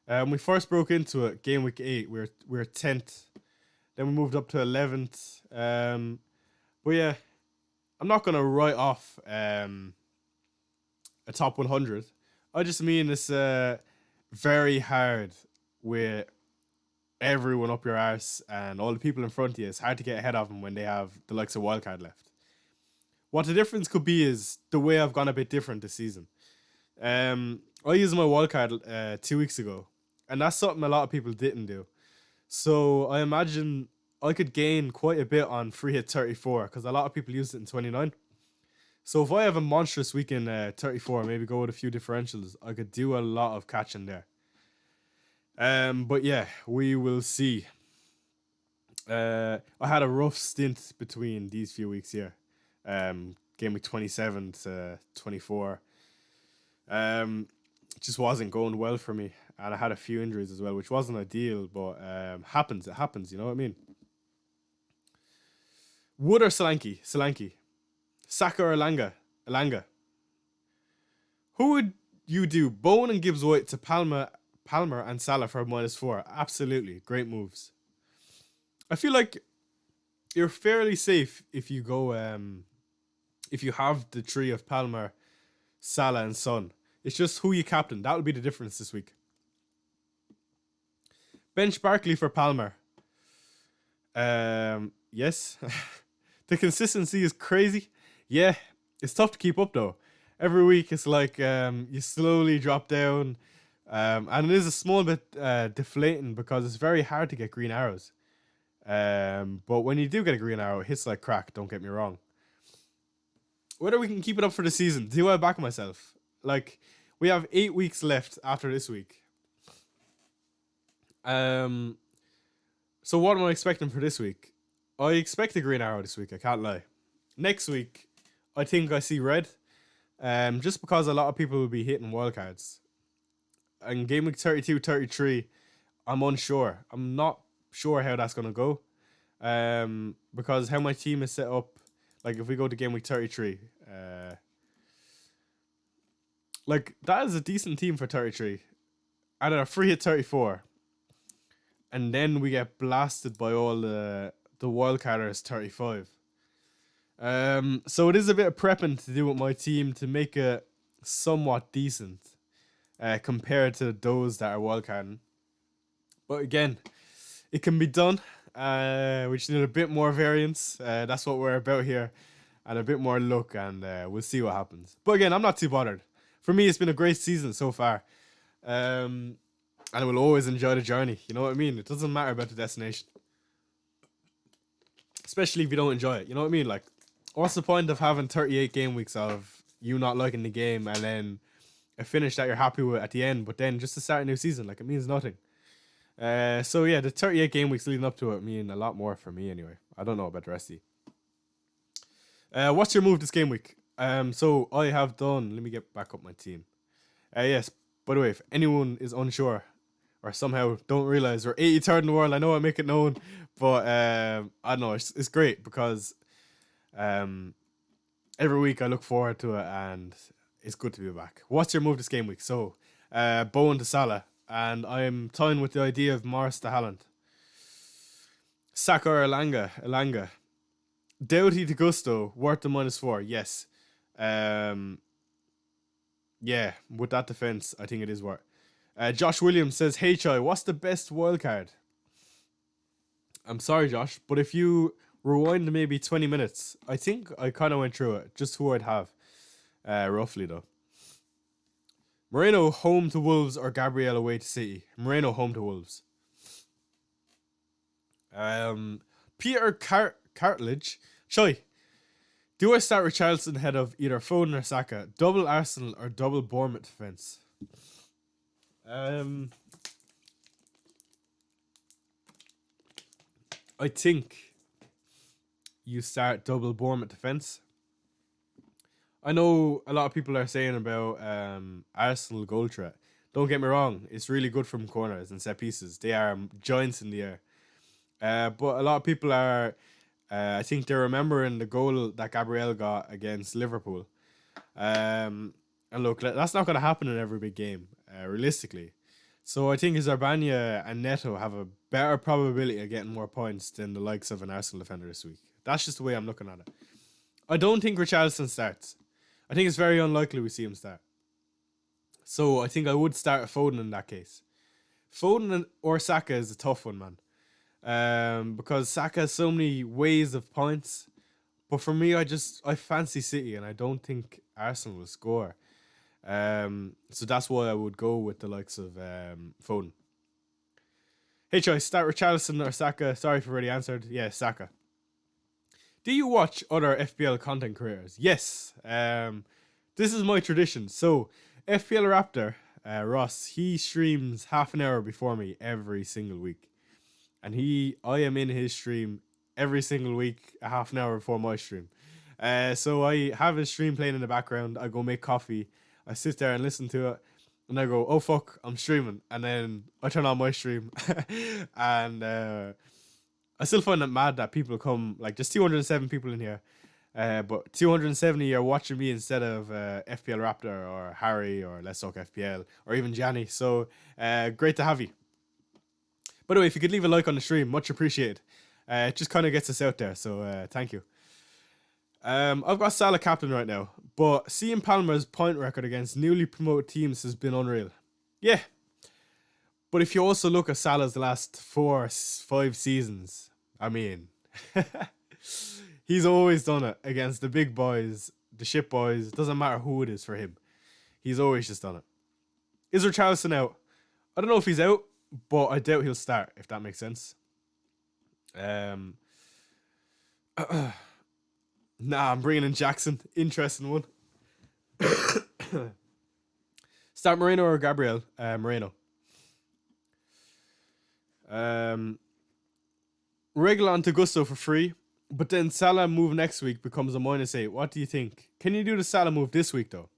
We first broke into it game week 8. We were 10th. Then we moved up to 11th. But yeah, I'm not gonna write off a top 100. I just mean it's very hard with everyone up your arse and all the people in front of you. It's hard to get ahead of them when they have the likes of wildcard left. What the difference could be is the way I've gone a bit different this season. I used my wildcard 2 weeks ago, and that's something a lot of people didn't do. So I imagine I could gain quite a bit on free hit 34 because a lot of people used it in 29. So if I have a monstrous week in 34, maybe go with a few differentials, I could do a lot of catching there. But yeah, we will see. I had a rough stint between these few weeks here. Game week 27 to 24. Just wasn't going well for me. And I had a few injuries as well, which wasn't ideal, but happens. It happens, you know what I mean? Wood or Solanke? Saka or Elanga? Who would you do? Bowen and Gibbs White to Palmer and Salah for -4. Absolutely. Great moves. I feel like you're fairly safe if you go if you have the tree of Palmer, Salah and Son. It's just who you captain. That would be the difference this week. Bench Barkley for Palmer. Yes. The consistency is crazy. Yeah, it's tough to keep up though. Every week it's like you slowly drop down. And it is a small bit deflating because it's very hard to get green arrows. But when you do get a green arrow, it hits like crack, don't get me wrong. Whether we can keep it up for the season, do I back myself? Like, we have 8 weeks left after this week. So what am I expecting for this week? I expect a green arrow this week, I can't lie. Next week, I think I see red. Just because a lot of people will be hitting wildcards. And game week 32, 33, I'm unsure. I'm not sure how that's going to go. Because how my team is set up, like if we go to game week 33, like that is a decent team for 33. And then a free hit 34. And then we get blasted by all the wildcarders 35. So it is a bit of prepping to do with my team to make it somewhat decent. Compared to those that are wildcarding. But again, it can be done. We just need a bit more variance. That's what we're about here. And a bit more luck, and we'll see what happens. But again, I'm not too bothered. For me, it's been a great season so far. And I will always enjoy the journey. You know what I mean? It doesn't matter about the destination. Especially if you don't enjoy it. You know what I mean? Like, what's the point of having 38 game weeks of you not liking the game and then a finish that you're happy with at the end, but then just to start a new season, like, it means nothing. So yeah, the 38 game weeks leading up to it mean a lot more for me anyway. I don't know about the rest of you. What's your move this game week? So I have done. Let me get back up my team. Yes. By the way, if anyone is unsure or somehow don't realize we're 83rd in the world, I know I make it known, but I don't know. It's great because every week I look forward to it and it's good to be back. What's your move this game week? So Bowen to Salah, and I'm toying with the idea of Morris to Haaland. Saka or Elanga. Doughty to Gusto, worth the -4. Yes. Yeah, with that defense, I think it is worth. Josh Williams says, "Hey Choi, what's the best wildcard?" I'm sorry, Josh, but if you rewind maybe 20 minutes, I think I kind of went through it, just who I'd have, roughly though. Moreno home to Wolves or Gabriel away to City? Moreno home to Wolves. Peter Cartledge, Choi, do I start Richarlison ahead of either Foden or Saka? Double Arsenal or double Bournemouth defense? I think you start double Bournemouth defense. I know a lot of people are saying about Arsenal goal threat. Don't get me wrong, it's really good from corners and set pieces. They are giants in the air. But a lot of people are, I think they're remembering the goal that Gabriel got against Liverpool. And look, that's not going to happen in every big game, realistically. So I think Zarbania and Neto have a better probability of getting more points than the likes of an Arsenal defender this week. That's just the way I'm looking at it. I don't think Richarlison starts. I think it's very unlikely we see him start. So I think I would start a Foden in that case. Foden or Saka is a tough one, man. Because Saka has so many ways of points. But for me, I fancy City and I don't think Arsenal will score. So that's why I would go with the likes of Foden. Hey, choice, start Richarlison or Saka? Sorry if I've already answered. Yeah, Saka. Do you watch other FPL content creators? Yes. This is my tradition. So, FPL Raptor, Ross, he streams half an hour before me every single week. And I am in his stream every single week, a half an hour before my stream. So I have his stream playing in the background. I go make coffee. I sit there and listen to it. And I go, oh fuck, I'm streaming. And then I turn on my stream. And I still find it mad that people come, like there's 207 people in here. But 270 are watching me instead of FPL Raptor or Harry or Let's Talk FPL or even Gianni. So great to have you. By the way, if you could leave a like on the stream, much appreciated. It just kind of gets us out there. So thank you. I've got Salah captain right now, but seeing Palmer's point record against newly promoted teams has been unreal. Yeah. But if you also look at Salah's last 4-5 seasons, I mean, he's always done it against the big boys, the shit boys. Doesn't matter who it is for him. He's always just done it. Is Richarlison out? I don't know if he's out, but I doubt he'll start, if that makes sense. Nah, I'm bringing in Jackson. Interesting one. Start Moreno or Gabriel? Moreno. Regulon to Gusto for free, but then Salah move next week becomes a -8. What do you think? Can you do the Salah move this week though?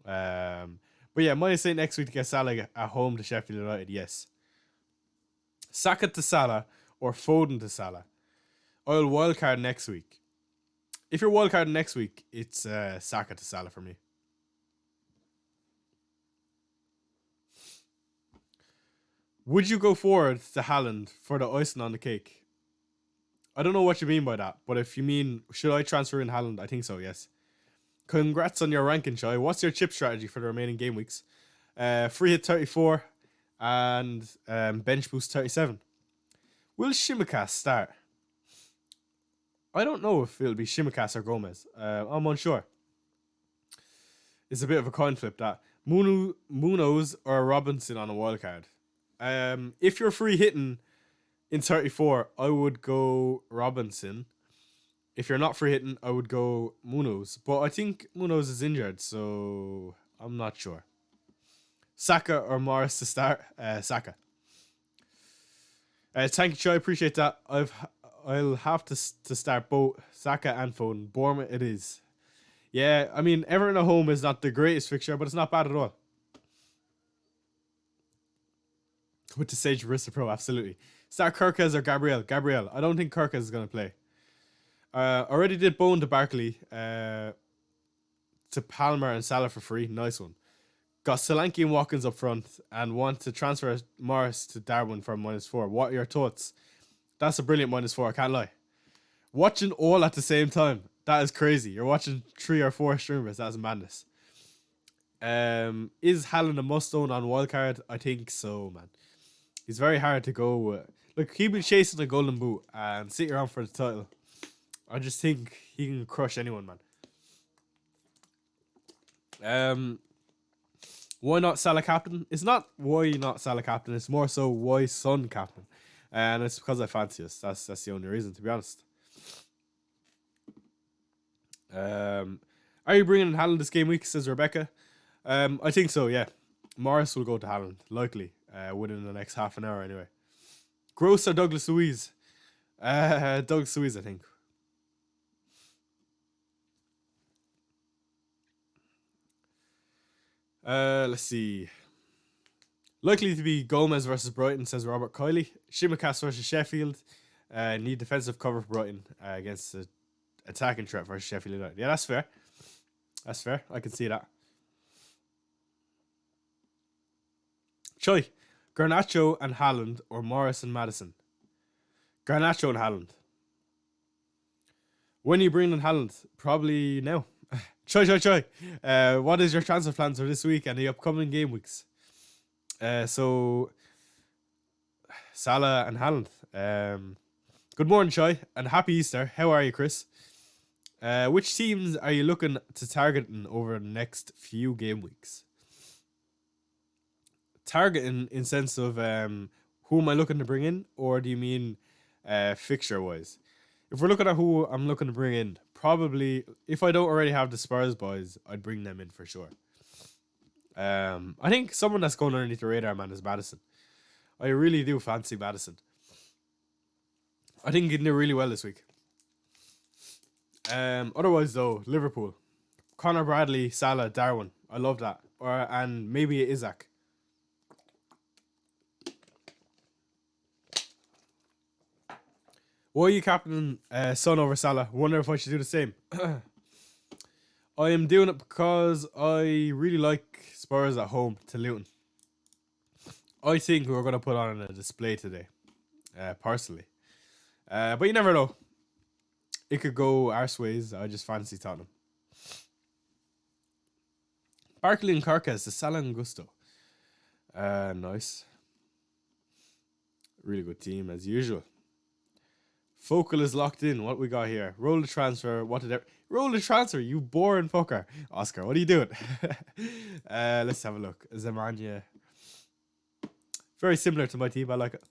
But yeah, -8 next week to get Salah at home to Sheffield United. Yes. Saka to Salah or Foden to Salah. I'll wildcard next week. If you're wildcarding next week, it's Saka to Salah for me. Would you go forward to Haaland for the icing on the cake? I don't know what you mean by that, but if you mean, should I transfer in Haaland? I think so, yes. Congrats on your ranking, Chai. What's your chip strategy for the remaining game weeks? Free hit 34 and bench boost 37. Will Shimikas start? I don't know if it'll be Shimikas or Gomez. I'm unsure. It's a bit of a coin flip that. Munoz or Robinson on a wild card. If you're free hitting in 34, I would go Robinson. If you're not free hitting, I would go Munoz. But I think Munoz is injured, so I'm not sure. Saka or Morris to start? Saka. Thank you, Troy. I appreciate that. I'll have to start both Saka and Foden. Bournemouth it is. Yeah, I mean, Everton at home is not the greatest fixture, but it's not bad at all. With the Sage Barista Pro, absolutely. Start Kirkes or Gabriel? Gabriel. I don't think Kirkes is going to play. Already did Bone to Barkley to Palmer and Salah for free. Nice one. Got Solanke and Watkins up front and want to transfer Morris to Darwin for -4. What are your thoughts? That's a brilliant -4, I can't lie. Watching all at the same time. That is crazy. You're watching 3 or 4 streamers. That's madness. Is Haaland a must-own on wildcard? I think so, man. He's very hard to go with. Look, he'll be chasing the golden boot and sitting around for the title. I just think he can crush anyone, man. Why not Salah captain? It's not why not Salah captain. It's more so why Son captain. And it's because I fancy us. That's the only reason, to be honest. Are you bringing in Haaland this game week, says Rebecca? I think so, yeah. Morris will go to Haaland, likely, within the next half an hour anyway. Gross or Douglas Luiz? Douglas Luiz, I think. Let's see. Likely to be Gomez versus Brighton, says Robert Kiley. Shimikas versus Sheffield. Need defensive cover for Brighton against the attacking threat versus Sheffield United. Yeah, that's fair. That's fair. I can see that. Choi, Garnacho and Haaland or Morris and Madison? Garnacho and Haaland. When you bring in Haaland? Probably now. Choi. What is your transfer plans for this week and the upcoming game weeks? So Salah and Haaland. Good morning, Choi, and happy Easter. How are you, Chris? Which teams are you looking to targeting over the next few game weeks? Targeting in sense of who am I looking to bring in, or do you mean fixture wise? If we're looking at who I'm looking to bring in, probably if I don't already have the Spurs boys, I'd bring them in for sure. I think someone that's going underneath the radar, man, is Maddison. I really do fancy Maddison. I think he can do really well this week. Otherwise, though, Liverpool, Connor Bradley, Salah, Darwin. I love that. And maybe Isaac. Why are you captaining Son over Salah? Wonder if I should do the same. I am doing it because I really like Spurs at home to Luton. I think we're going to put on a display today, personally. But you never know. It could go arse ways. I just fancy Tottenham. Barkley and Carcas, the Salah and Gusto. Nice. Really good team as usual. Focal is locked in. What we got here? Roll the transfer. Roll the transfer, you boring fucker. Oscar, what are you doing? Let's have a look. Zemania. Very similar to my team. I like it.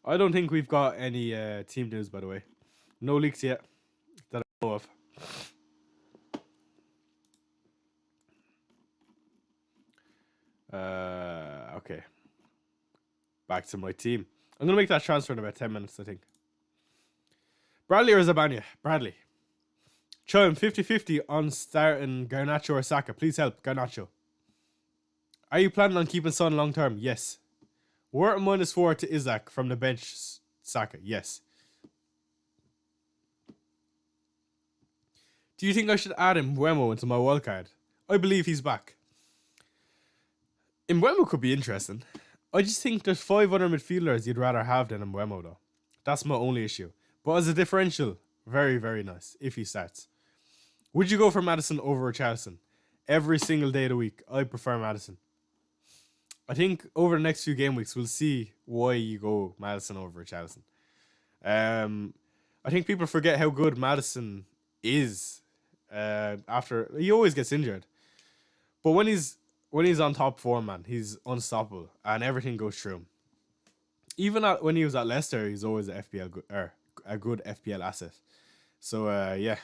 I don't think we've got any team news, by the way. No leaks yet that I know of. Okay. Back to my team. I'm going to make that transfer in about 10 minutes, I think. Bradley or Zabania? Bradley. Chum, 50-50 on starting Garnacho or Saka. Please help, Garnacho. Are you planning on keeping Son long term? Yes. We're at -4 to Isaac from the bench, Saka. Yes. Do you think I should add Mbeumo into my wildcard? I believe he's back. Mbeumo could be interesting. I just think there's 5 other midfielders you'd rather have than Mbeumo, though. That's my only issue. But as a differential, very, very nice if he starts. Would you go for Maddison over Richarlison? Every single day of the week, I prefer Maddison. I think over the next few game weeks, we'll see why you go Maddison over Richarlison. I think people forget how good Madison is. After he always gets injured, but when he's on top form, man, he's unstoppable, and everything goes through him. Even when he was at Leicester, he's always a good FPL asset. So yeah.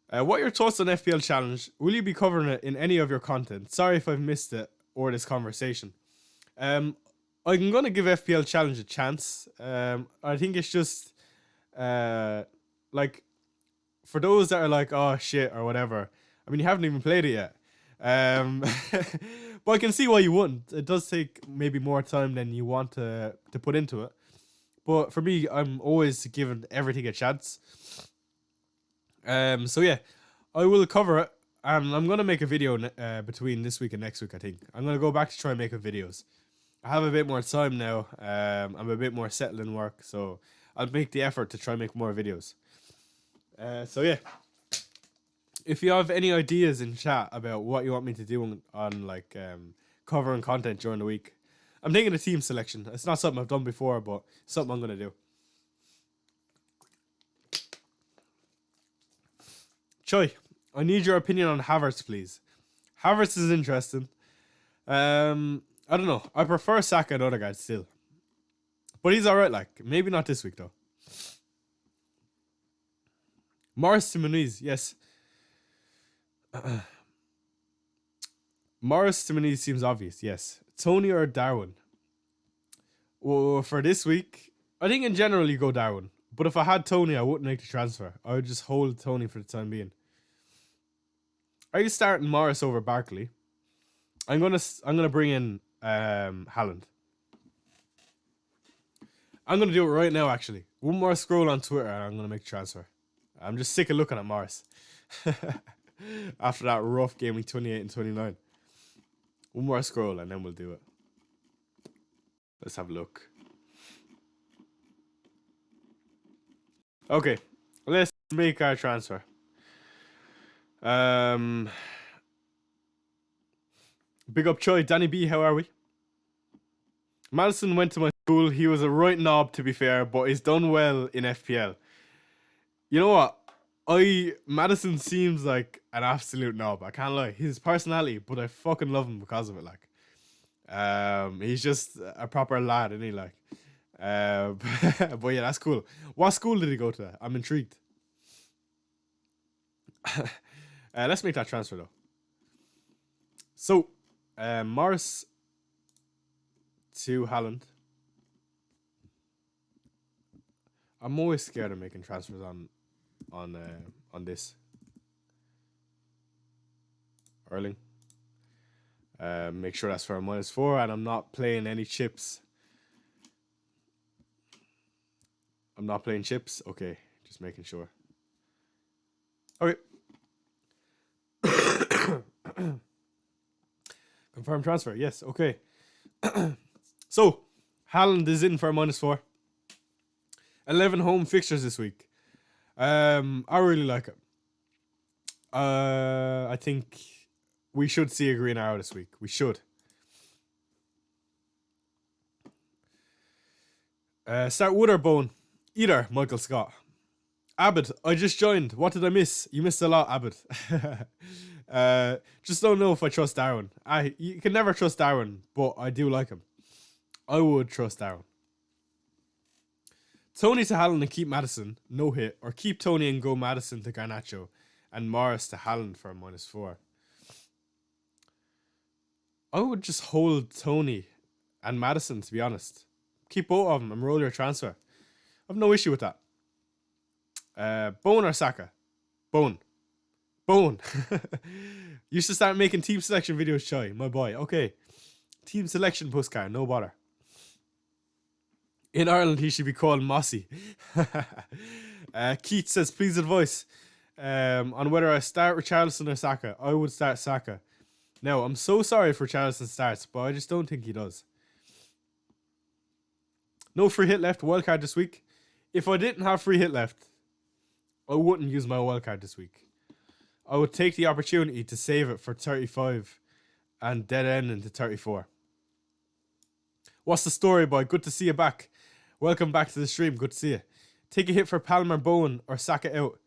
What are your thoughts on FPL Challenge? Will you be covering it in any of your content? Sorry if I've missed it or this conversation. I'm gonna give FPL Challenge a chance. I think it's just like for those that are like, oh shit or whatever. I mean, you haven't even played it yet. But I can see why you wouldn't. It does take maybe more time than you want to put into it. But for me, I'm always giving everything a chance. So yeah, I will cover it. I'm gonna make a video between this week and next week. I think I'm gonna go back to try and make videos. I have a bit more time now. I'm a bit more settled in work, so I'll make the effort to try and make more videos. So yeah, if you have any ideas in chat about what you want me to do on like covering content during the week, I'm thinking a team selection. It's not something I've done before, but something I'm gonna do. Choi, I need your opinion on Havertz, please. Havertz is interesting. I don't know. I prefer Saka and other guys still. But he's alright, like. Maybe not this week, though. Morris to Muniz, yes. Morris to Muniz seems obvious, yes. Tony or Darwin? Well, for this week, I think in general you go Darwin. But if I had Tony, I wouldn't make the transfer. I would just hold Tony for the time being. Are you starting Morris over Barkley? I'm gonna bring in Haaland. I'm gonna do it right now. Actually, one more scroll on Twitter, and I'm gonna make a transfer. I'm just sick of looking at Morris after that rough game week 28 and 29. One more scroll, and then we'll do it. Let's have a look. Okay, let's make our transfer. Big up Choi, Danny B, how are we? Madison went to my school. He was a right knob, to be fair, but he's done well in FPL. You know what? Madison seems like an absolute knob. I can't lie. His personality, but I fucking love him because of it. Like, he's just a proper lad, isn't he? Like, but yeah, that's cool. What school did he go to? I'm intrigued. Let's make that transfer though. So, Morris to Haaland. I'm always scared of making transfers on this. Erling. Make sure that's for a -4, and I'm not playing any chips. I'm not playing chips. Okay, just making sure. Okay. Confirm transfer. Yes. Okay. So, Haaland is in for a -4. 11 home fixtures this week. I really like it. I think we should see a green arrow this week. We should. Start Wood or Bone? Either, Michael Scott. Abbott, I just joined. What did I miss? You missed a lot, Abbott. Just don't know if I trust Darwin. You can never trust Darwin, but I do like him. I would trust Darwin. Tony to Haaland and keep Madison, no hit, or keep Tony and go Madison to Garnacho, and Morris to Haaland for a -4. I would just hold Tony and Madison, to be honest. Keep both of them and roll your transfer. I have no issue with that. Bone or Saka? Bone. Bone. You should start making team selection videos, Choi, my boy. Okay. Team selection postcard, no bother. In Ireland, he should be called Mossy. Keith says, please advice on whether I start Richarlison or Saka. I would start Saka. Now, I'm so sorry if Richarlison starts, but I just don't think he does. No free hit left. Wildcard this week. If I didn't have free hit left, I wouldn't use my wildcard this week. I would take the opportunity to save it for 35 and dead end into 34. What's the story, boy? Good to see you back. Welcome back to the stream. Good to see you. Take a hit for Palmer, Bowen, or sack it out.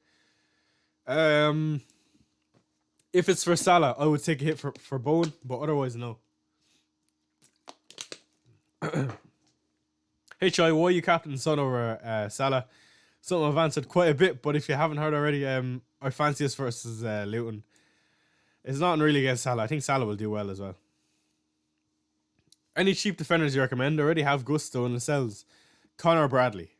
If it's for Salah, I would take a hit for Bowen, but otherwise, no. HI, why you captain Son over Salah? Something I've answered quite a bit, but if you haven't heard already, I fancy us versus Luton. It's not really against Salah. I think Salah will do well as well. Any cheap defenders you recommend? I already have Gusto and Lascelles. Connor Bradley.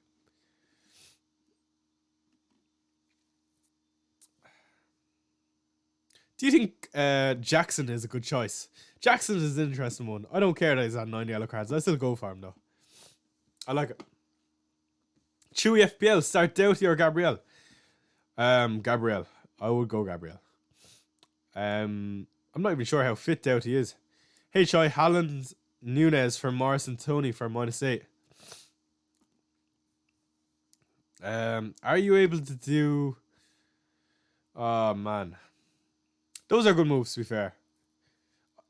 Do you think Jackson is a good choice? Jackson is an interesting one. I don't care that he's on 9 yellow cards. I still go for him though. I like it. Chewy FPL, start Doughty or Gabriel? Gabriel. I would go Gabriel. I'm not even sure how fit Doughty is. HI, Haaland, Nunez for Morris and Tony for -8. Are you able to do... Oh, man. Those are good moves, to be fair.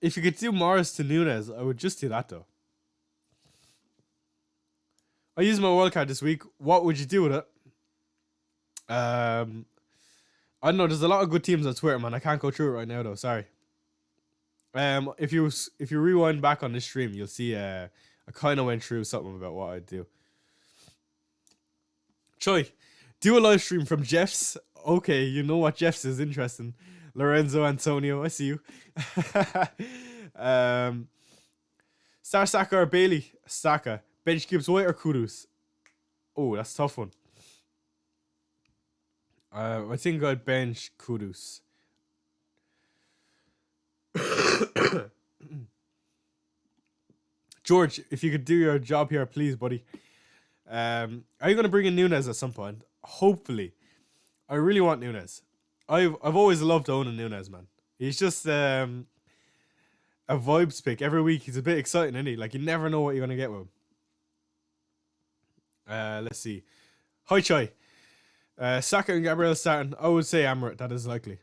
If you could do Morris to Nunez, I would just do that, though. I used my wildcard this week. What would you do with it? I don't know. There's a lot of good teams on Twitter, man. I can't go through it right now, though. Sorry. If you rewind back on this stream, you'll see I kind of went through something about what I'd do. Choi, do a live stream from Jeff's. Okay, you know what Jeff's is interesting. Lorenzo Antonio, I see you. Star Saka or Bailey? Saka. Bench Gibbs White or Kudus? Oh, that's a tough one. I think I'd bench Kudus. George, if you could do your job here, please, buddy. Are you going to bring in Nunez at some point? Hopefully. I really want Nunez. I've always loved owning Nunez, man. He's just a vibes pick. Every week he's a bit exciting, isn't he? Like, you never know what you're going to get with him. Let's see. Hi, Chai. Saka and Gabriel starting. I would say Amrit. That is likely.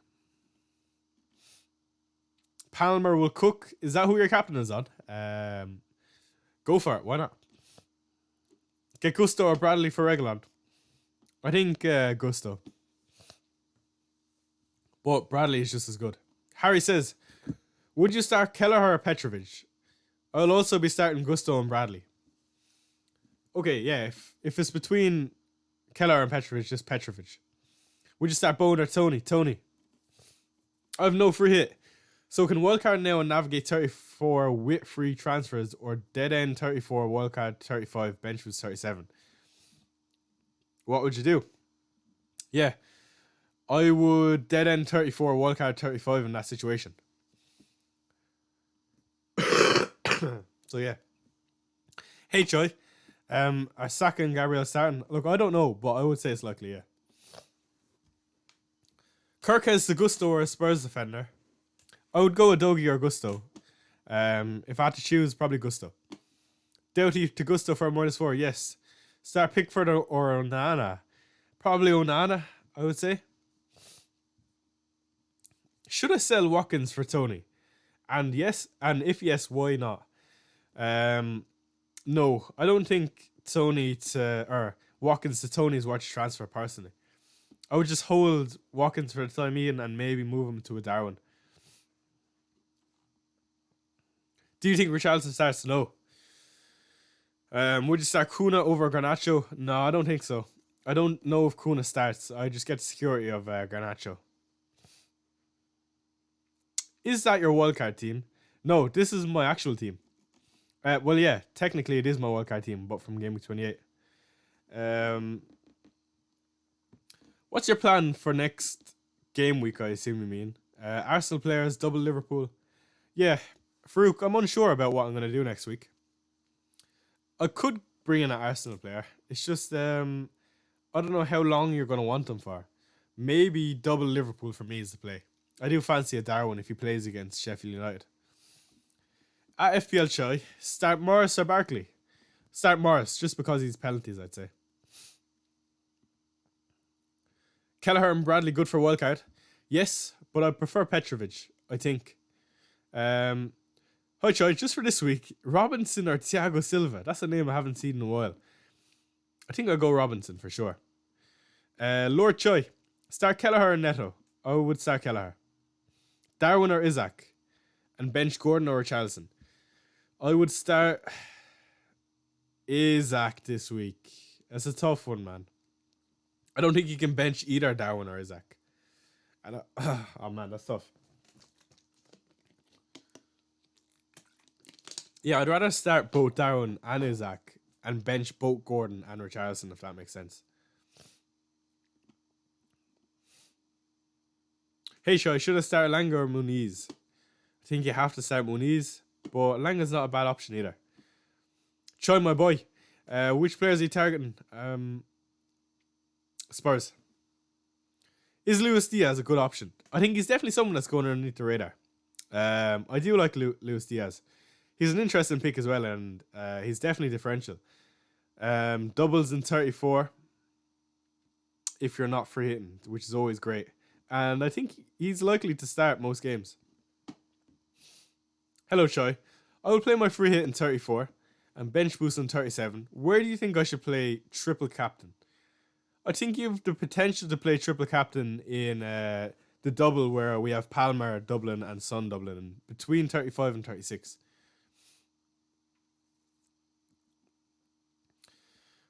Palmer will cook. Is that who your captain is on? Go for it. Why not? Get Gusto or Bradley for Reguilon. I think Gusto. But Bradley is just as good. Harry says, would you start Kelleher or Petrovic? I'll also be starting Gusto and Bradley. Okay, yeah. If it's between Kelleher and Petrovic, just Petrovic. Would you start Bowen or Tony? Tony. I have no free hit. So can wildcard now and navigate 34 with free transfers or dead end 34, wildcard 35, bench was 37? What would you do? Yeah. I would dead end 34, wildcard 35 in that situation. So yeah. Hey Choi. Are Saka and Gabriel starting? Look, I don't know, but I would say it's likely, yeah. Kirk has the Gusto or a Spurs defender. I would go with Dogi or Gusto. If I had to choose, probably Gusto. Doughty to Gusto for a -4, yes. Start Pickford or Onana. Probably Onana, I would say. Should I sell Watkins for Tony? And if yes, why not? No, I don't think Watkins to Tony is worth transfer personally. I would just hold Watkins for the time being and maybe move him to a Darwin. Do you think Richarlison starts? No. Would you start Kuna over Garnacho? No, I don't think so. I don't know if Kuna starts. I just get the security of Garnacho. Is that your wildcard team? No, this is my actual team. Well, yeah, technically it is my wildcard team, but from game week 28. What's your plan for next game week, I assume you mean? Arsenal players, double Liverpool. Yeah, Farouk, I'm unsure about what I'm going to do next week. I could bring in an Arsenal player. It's just, I don't know how long you're going to want them for. Maybe double Liverpool for me is the play. I do fancy a Darwin if he plays against Sheffield United. At FPL Chai, start Morris or Barkley? Start Morris, just because he's penalties, I'd say. Kelleher and Bradley good for wildcard? Yes, but I prefer Petrovic, I think. Hi, Choi. Just for this week, Robinson or Thiago Silva. That's a name I haven't seen in a while. I think I'll go Robinson for sure. Lord Choi. Start Kelleher or Neto. I would start Kelleher. Darwin or Isaac. And bench Gordon or Richarlison. I would start Isaac this week. That's a tough one, man. I don't think you can bench either Darwin or Isaac. Oh man, that's tough. Yeah, I'd rather start both Darwin and Isaac and bench both Gordon and Richarlison, if that makes sense. Hey, I should have started Langa or Muniz. I think you have to start Muniz, but Langa's not a bad option either. Choi, my boy. Which players are you targeting? Spurs. Is Luis Diaz a good option? I think he's definitely someone that's going underneath the radar. I do like Luis Diaz. He's an interesting pick as well, and he's definitely differential. Doubles in 34 if you're not free hitting, which is always great. And I think he's likely to start most games. Hello, Choi. I will play my free hit in 34 and bench boost in 37. Where do you think I should play triple captain? I think you have the potential to play triple captain in the double where we have Palmer Dublin and Son Dublin between 35 and 36.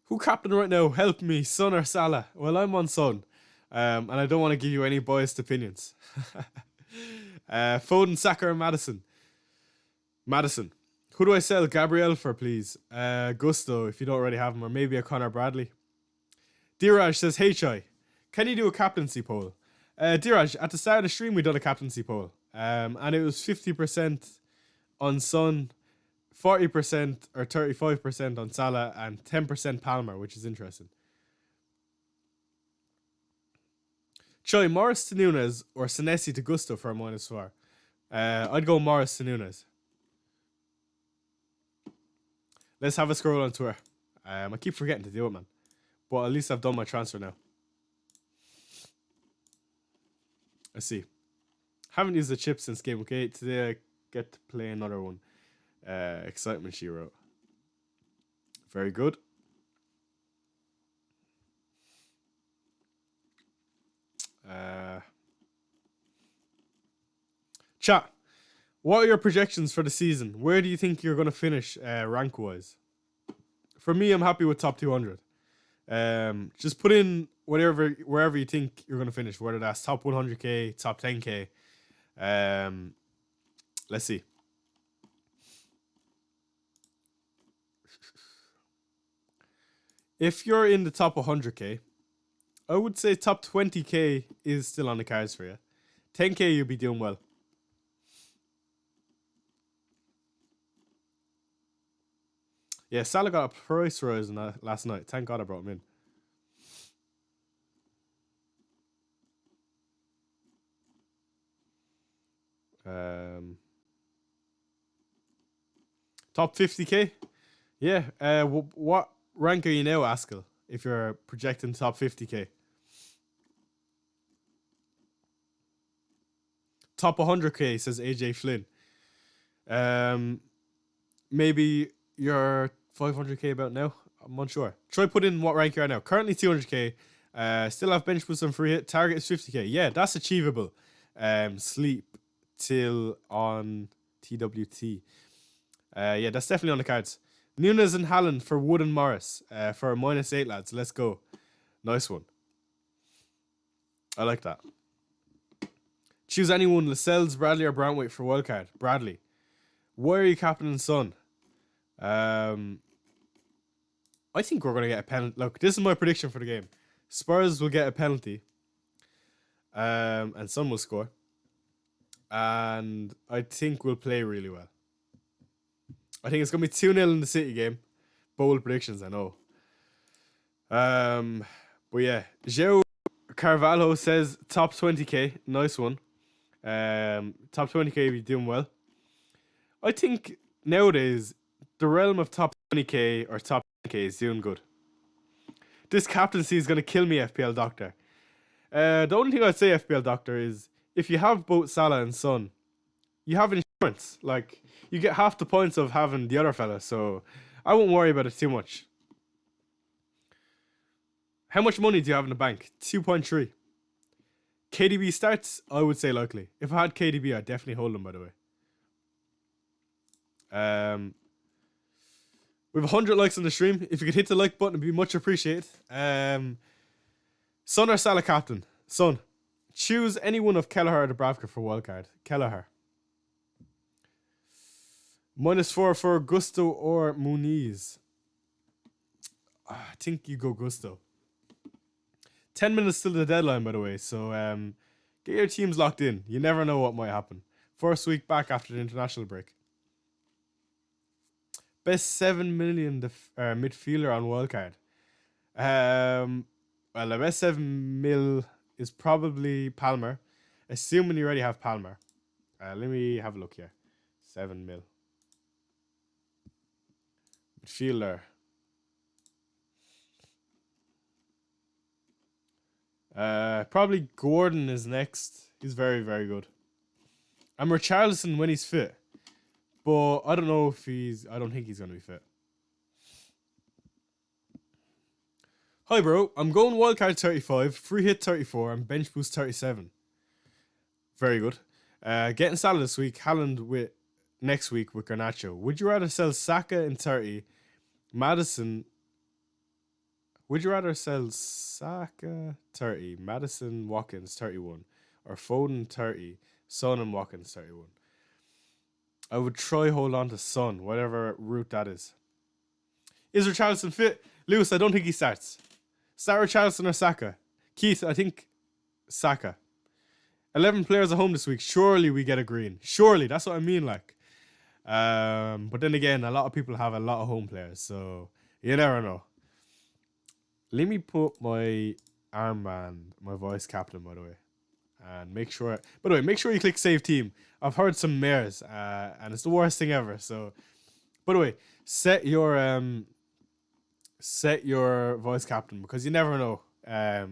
Who captain right now? Help me, Son or Salah? Well, I'm on Son. And I don't want to give you any biased opinions. Foden, Saka, or Madison? Madison. Who do I sell Gabriel for, please? Gusto, if you don't already have him, or maybe a Connor Bradley. Diraj says, hey, Chai, can you do a captaincy poll? Diraj, at the start of the stream, we done a captaincy poll. And it was 50% on Son, 40% or 35% on Salah, and 10% Palmer, which is interesting. Choi, Morris to Nunes or Senesi to Gusto for a -4. I'd go Morris to Nunes. Let's have a scroll on tour. I keep forgetting to do it, man. But at least I've done my transfer now. Let's see. Haven't used the chip since game week 8. Today I get to play another one. Excitement, she wrote. Very good. Chat. What are your projections for the season? Where do you think you're going to finish rank-wise? For me, I'm happy with top 200. Just put in wherever you think you're going to finish, whether that's top 100k, top 10k. Let's see. If you're in the top 100k, I would say top 20k is still on the cards for you. 10k, you'll be doing well. Yeah, Salah got a price rise last night. Thank God I brought him in. Top 50k? Yeah. What rank are you now, Askell, if you're projecting top 50k? Top 100k, says AJ Flynn. Maybe you're 500k about now. I'm unsure. Try put in what rank you are now. Currently 200k. Still have bench boost and free hit. Target is 50k. Yeah, that's achievable. Sleep till on TWT. Yeah, that's definitely on the cards. Nunes and Halland for Wood and Morris. For a -8, lads. Let's go. Nice one. I like that. Choose anyone. Lascelles, Bradley, or Brantwaite for wildcard. Bradley. Why are you captaining Son? I think we're going to get a penalty. Look, this is my prediction for the game. Spurs will get a penalty. And Son will score. And I think we'll play really well. I think it's going to be 2-0 in the City game. Bold predictions, I know. But yeah. Joe Carvalho says top 20k. Nice one. Top 20k, be doing well. I think nowadays the realm of top 20k or top 10k is doing good. This captaincy is going to kill me, FPL Doctor. The only thing I'd say, FPL Doctor, is if you have both Salah and Son, you have points. Like, you get half the points of having the other fella, so I won't worry about it too much. How much money do you have in the bank? 2.3. KDB starts? I would say likely. If I had KDB, I'd definitely hold him, by the way. We have 100 likes on the stream. If you could hit the like button, it'd be much appreciated. Son or Salah captain? Son. Choose any one of Kelleher or Dubravka for wildcard. Kelleher. -4 for Gusto or Muniz. I think you go Gusto. 10 minutes till the deadline, by the way. So get your teams locked in. You never know what might happen. First week back after the international break. Best 7 million midfielder on wildcard. Well, the best 7 mil is probably Palmer. Assuming you already have Palmer. Let me have a look here. 7 mil. Midfielder. Probably Gordon is next. He's very, very good. And Richarlison when he's fit. But I don't know if I don't think he's going to be fit. Hi, bro. I'm going wildcard 35, free hit 34, and bench boost 37. Very good. Getting Salah this week. Haaland next week with Garnacho. Would you rather sell Saka in 30, Madison? Would you rather sell Saka 30, Madison, Watkins 31, or Foden 30, Son and Watkins 31? I would try hold on to Son, whatever route that is. Is Richarlison fit? Lewis, I don't think he starts. Start Richarlison or Saka? Keith, I think Saka. 11 players at home this week. Surely we get a green. Surely, that's what I mean, like. But then again, a lot of people have a lot of home players, so you never know. Let me put my armband, my vice captain, by the way. And make sure you click save team. I've heard some mares, and it's the worst thing ever. So, by the way, set your vice captain, because you never know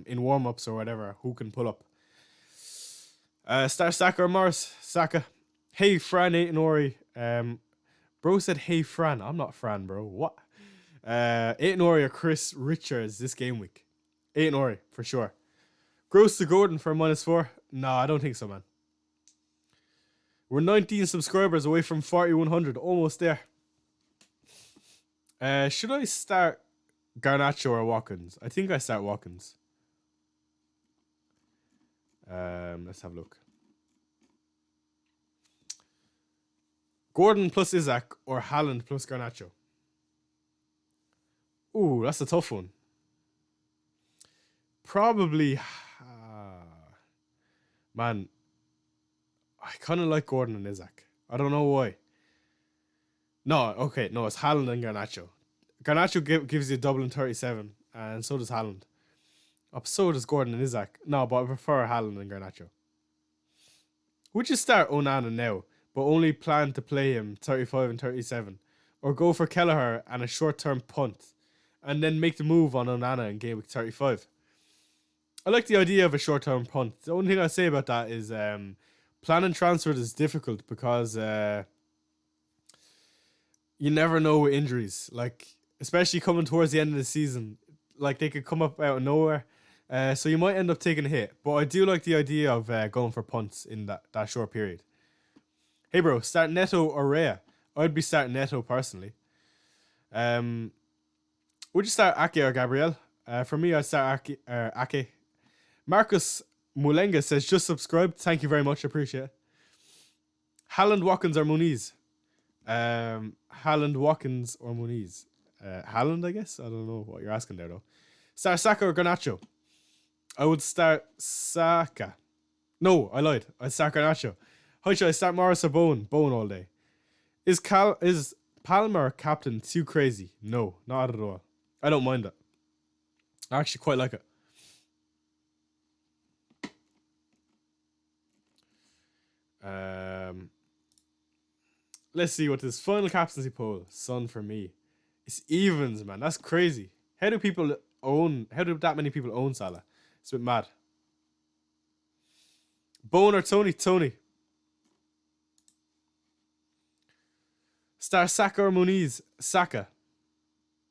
in warm-ups or whatever who can pull up. Start Saka or Morris? Saka. Hey Fran Aitonori. Bro said hey Fran. I'm not Fran, bro. What? Aitonori or Chris Richards this game week? Aitonori for sure. Gross to Gordon for -4. No, I don't think so, man. We're 19 subscribers away from 4,100. Almost there. Should I start Garnacho or Watkins? I think I start Watkins. Let's have a look. Gordon plus Isaac or Haaland plus Garnacho? Ooh, that's a tough one. Probably... man, I kind of like Gordon and Isaac. I don't know why. No, it's Haaland and Garnacho. Garnacho gives you double in 37, and so does Haaland. So does Gordon and Isaac. No, but I prefer Haaland and Garnacho. Would you start Onana now, but only plan to play him 35 and 37? Or go for Kelleher and a short-term punt, and then make the move on Onana in game week 35? I like the idea of a short-term punt. The only thing I say about that is planning transfers is difficult because you never know with injuries. Like, especially coming towards the end of the season, like they could come up out of nowhere. So you might end up taking a hit. But I do like the idea of going for punts in that short period. Hey bro, start Neto or Rhea? I'd be starting Neto personally. Would you start Ake or Gabriel? For me, I'd start Ake. Marcus Mulenga says, just subscribed. Thank you very much. Appreciate it. Haaland, Watkins or Muniz? Haaland, Watkins or Muniz? Haaland, I guess? I don't know what you're asking there, though. Start Saka or Garnacho? I would start Saka. No, I lied. I'd start Garnacho. How should I start Morris or Bowen? Bowen all day. Is Palmer captain too crazy? No, not at all. I don't mind it. I actually quite like it. Let's see what this final captaincy poll. Son for me. It's evens, man. That's crazy. How do that many people own Salah? It's a bit mad. Bowen or Tony? Tony. Start Saka or Muniz? Saka.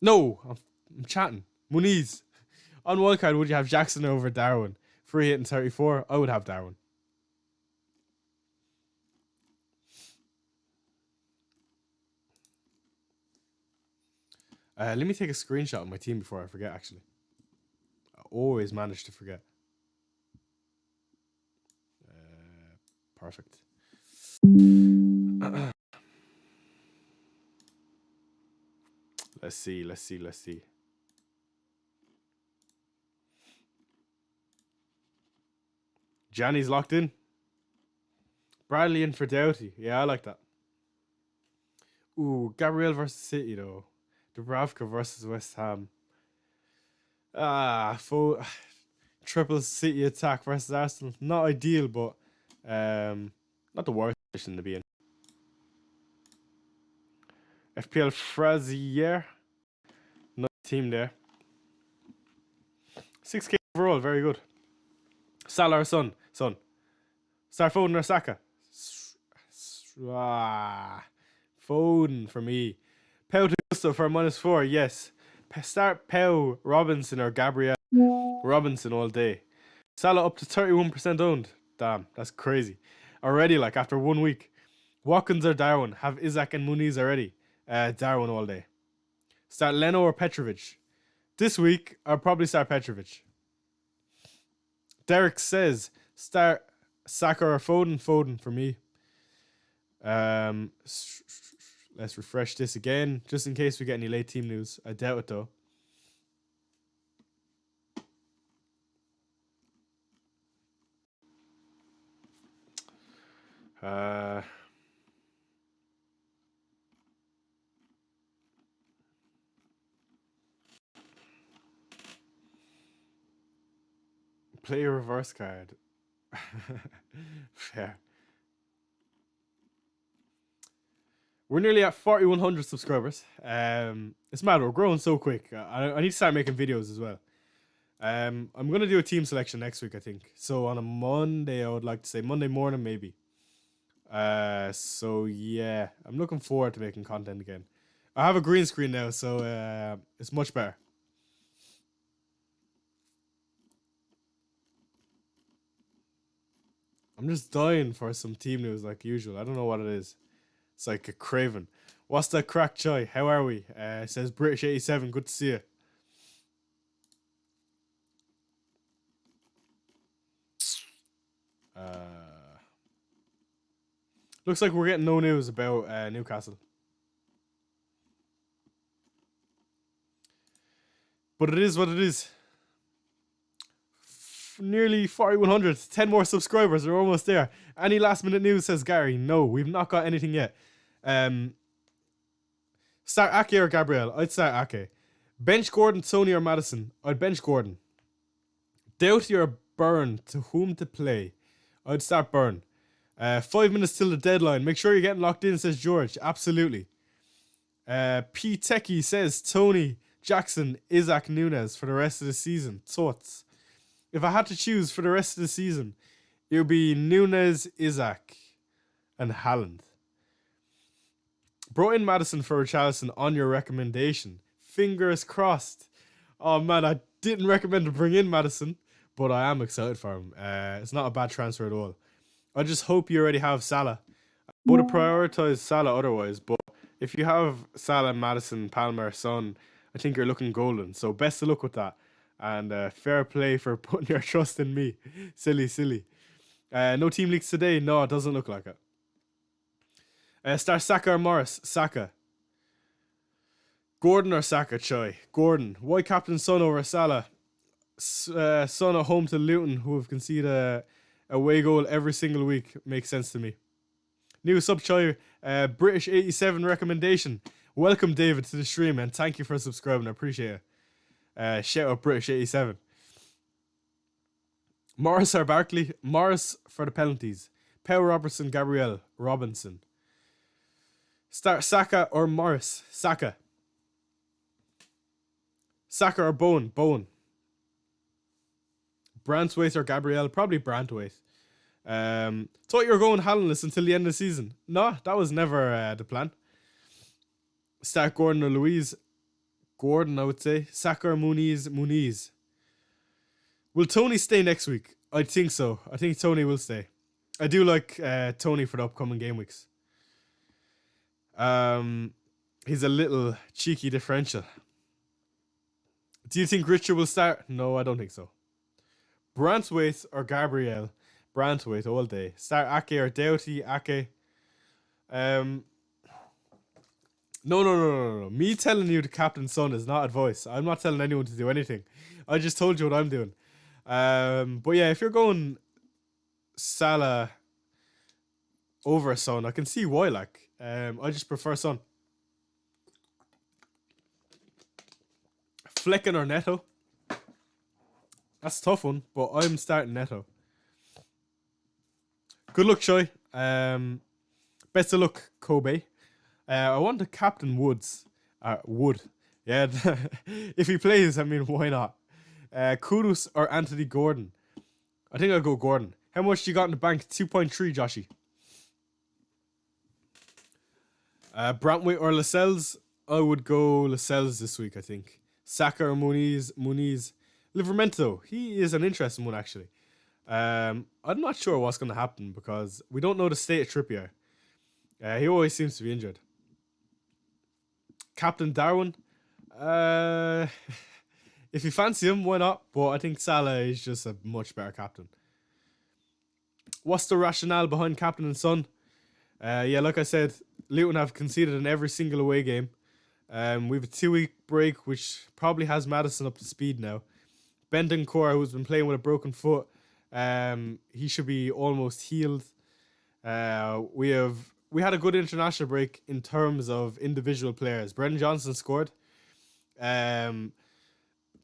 No, I'm chatting. Muniz. On wildcard, would you have Jackson over Darwin? Free hit in 34. I would have Darwin. Let me take a screenshot of my team before I forget, actually. I always manage to forget. Perfect. Let's see. Johnny's locked in. Bradley in for Doughty. Yeah, I like that. Ooh, Gabriel versus City, though. Dubravka versus West Ham. Triple City attack versus Arsenal. Not ideal, but not the worst position to be in. FPL Frazier. Nice team there. 6k overall, very good. Salah or Son? Son. Start Foden or Saka? Foden for me. Pau to Gusto for -4, yes. Start Pau, Robinson or Gabriel. Robinson all day. Salah up to 31% owned. Damn, that's crazy. Already, like, after 1 week. Watkins or Darwin? Have Isaac and Muniz already. Darwin all day. Start Leno or Petrovic? This week, I'll probably start Petrovic. Derek says, start Saka or Foden? Foden for me. Let's refresh this again, just in case we get any late team news. I doubt it, though. Play a reverse card. Fair. We're nearly at 4,100 subscribers. It's mad, we're growing so quick. I need to start making videos as well. I'm going to do a team selection next week, I think. So on a Monday, I would like to say Monday morning, maybe. So yeah, I'm looking forward to making content again. I have a green screen now, so it's much better. I'm just dying for some team news like usual. I don't know what it is. It's like a craven. What's that crack, Choi? How are we? Says British 87. Good to see you. Looks like we're getting no news about Newcastle. But it is what it is. Nearly 4,100. 10 more subscribers. We're almost there. Any last minute news, says Gary? No, we've not got anything yet. Start Ake or Gabriel? I'd start Ake. Bench Gordon, Tony or Madison? I'd bench Gordon. Doughty or Byrne? To whom to play? I'd start Byrne. 5 minutes till the deadline. Make sure you're getting locked in, says George. Absolutely. P. Techie says Tony, Jackson, Isaac, Nunes for the rest of the season. Thoughts? If I had to choose for the rest of the season, it would be Nunes, Isaac, and Haaland. Brought in Madison for Richarlison on your recommendation. Fingers crossed. Oh man, I didn't recommend to bring in Madison, but I am excited for him. It's not a bad transfer at all. I just hope you already have Salah. I would have prioritized Salah otherwise, but if you have Salah, Madison, Palmer, Son, I think you're looking golden. So best of luck with that. And fair play for putting your trust in me. Silly. No team leaks today. No, it doesn't look like it. Start Saka or Morris? Saka. Gordon or Saka, Choi? Gordon. Why captain Son over Salah? Son at home to Luton, who have conceded a away goal every single week. Makes sense to me. New sub, Choi. British 87 recommendation. Welcome, David, to the stream, and thank you for subscribing. I appreciate it. Shout out British 87. Morris or Barkley? Morris for the penalties. Pau, Robertson, Gabriel, Robinson. Start Saka or Morris? Saka. Saka or Bowen? Bowen. Brantwaite or Gabriel? Probably Brantwaite. Thought you were going Haalandless until the end of the season. No, that was never the plan. Start Gordon or Louise. Gordon, I would say. Saka or Muniz. Will Tony stay next week? I think so. I think Tony will stay. I do like Tony for the upcoming game weeks. He's a little cheeky differential. Do you think Richard will start? No, I don't think so. Brantwaite or Gabriel? Brantwaite all day. Start Ake or Doughty? Ake. No. Me telling you the captain's son is not advice. I'm not telling anyone to do anything. I just told you what I'm doing. But yeah, if you're going Salah over Son, I can see why. Like, I just prefer Son. Flecken or Neto? That's a tough one, but I'm starting Neto. Good luck, Choi. Best of luck, Kobe. I want the captain Woods. Wood. Yeah, if he plays, I mean, why not? Kudus or Anthony Gordon? I think I'll go Gordon. How much do you got in the bank? 2.3, Joshy. Brantwaite or Lascelles? I would go Lascelles this week, I think. Saka or Muniz? Livramento. He is an interesting one, actually. I'm not sure what's going to happen because we don't know the state of Trippier. He always seems to be injured. Captain Darwin. If you fancy him, why not? But I think Salah is just a much better captain. What's the rationale behind captain and son? Yeah, like I said, Luton have conceded in every single away game. We have a 2-week break, which probably has Maddison up to speed now. Bendencourt, who's been playing with a broken foot, he should be almost healed. We had a good international break in terms of individual players. Brendan Johnson scored.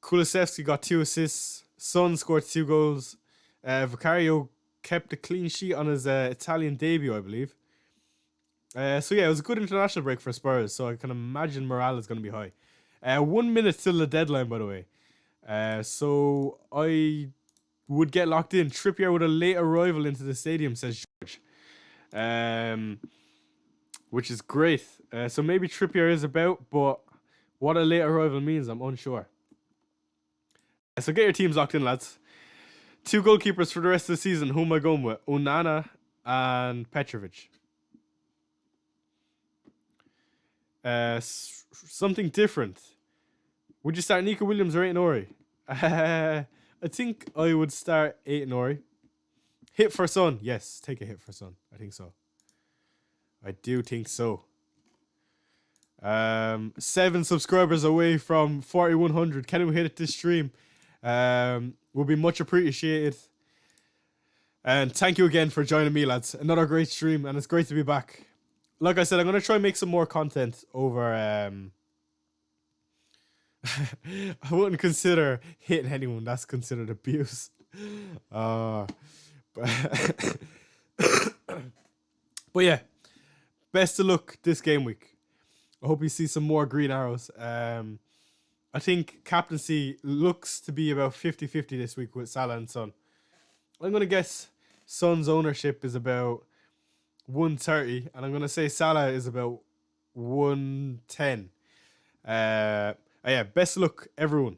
Kulusevski got 2 assists. Son scored 2 goals. Vicario kept a clean sheet on his Italian debut, I believe. So yeah, it was a good international break for Spurs, so I can imagine morale is going to be high. 1 minute till the deadline, by the way. So I would get locked in. Trippier with a late arrival into the stadium, says George. Which is great. So maybe Trippier is about, but what a late arrival means, I'm unsure. So get your teams locked in, lads. 2 goalkeepers for the rest of the season. Who am I going with? Onana and Petrovic. Something different. Would you start Nico Williams or Aït-Nouri? I think I would start Aït-Nouri. Hit for Son. Yes, take a hit for Son. I think so. I do think so. 7 subscribers away from 4,100. Can we hit it this stream? Will be much appreciated. And thank you again for joining me, lads. Another great stream, and it's great to be back. Like I said, I'm going to try and make some more content over... I wouldn't consider hitting anyone. That's considered abuse. But yeah, best of luck this game week. I hope you see some more green arrows. I think captaincy looks to be about 50-50 this week with Salah and Son. I'm going to guess Son's ownership is about 130, and I'm going to say Salah is about 110. Yeah, best of luck, everyone.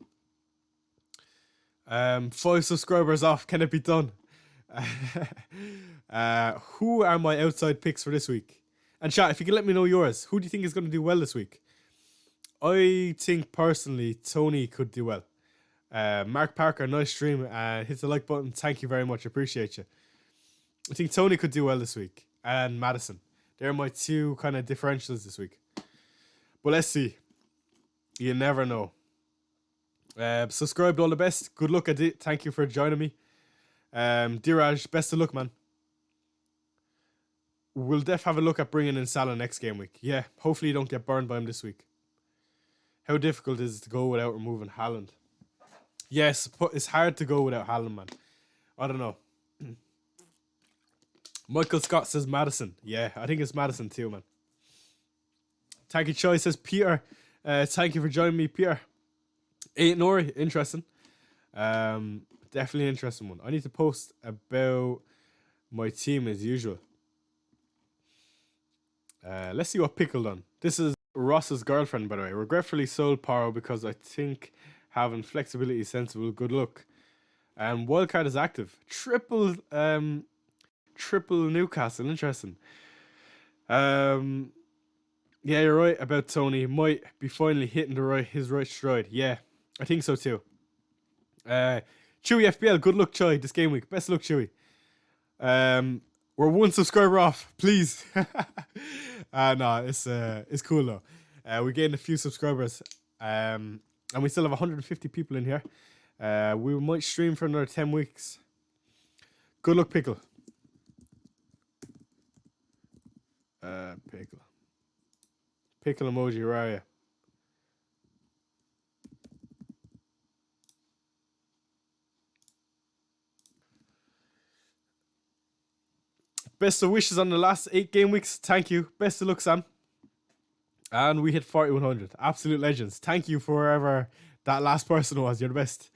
5 subscribers off. Can it be done? Who are my outside picks for this week? And chat, if you can let me know yours. Who do you think is going to do well this week? I think personally Tony could do well. Mark Parker, nice stream. Hit the like button. Thank you very much. Appreciate you. I think Tony could do well this week. And Maddison. They're my 2 kind of differentials this week. But let's see. You never know. Subscribed, all the best. Good luck at it. Thank you for joining me. Diraj, best of luck, man. We'll have a look at bringing in Salah next game week. Yeah, hopefully you don't get burned by him this week. How difficult is it to go without removing Haaland? Yes, it's hard to go without Haaland, man. I don't know. Michael Scott says Maddison. Yeah, I think it's Maddison too, man. Thank you, Choi, says Peter. Thank you for joining me, Peter. Aït-Nouri, interesting. Definitely an interesting one. I need to post about my team as usual. Let's see what Pickle done. This is Ross's girlfriend, by the way. Regretfully sold Paro because I think having flexibility is sensible. Good luck. Wildcard is active. Triple Newcastle. Interesting. Yeah, you're right about Tony. Might be finally hitting his right stride. Yeah, I think so too. Chewy FBL, good luck, Choi, this game week. Best of luck, Chewy. We're one subscriber off, please. No, it's cool though. We gained a few subscribers. And we still have 150 people in here. We might stream for another 10 weeks. Good luck, Pickle. Pickle. Pickle emoji, where are you? Best of wishes on the last 8 game weeks. Thank you. Best of luck, Sam. And we hit 4100. Absolute legends. Thank you for whoever that last person was. You're the best.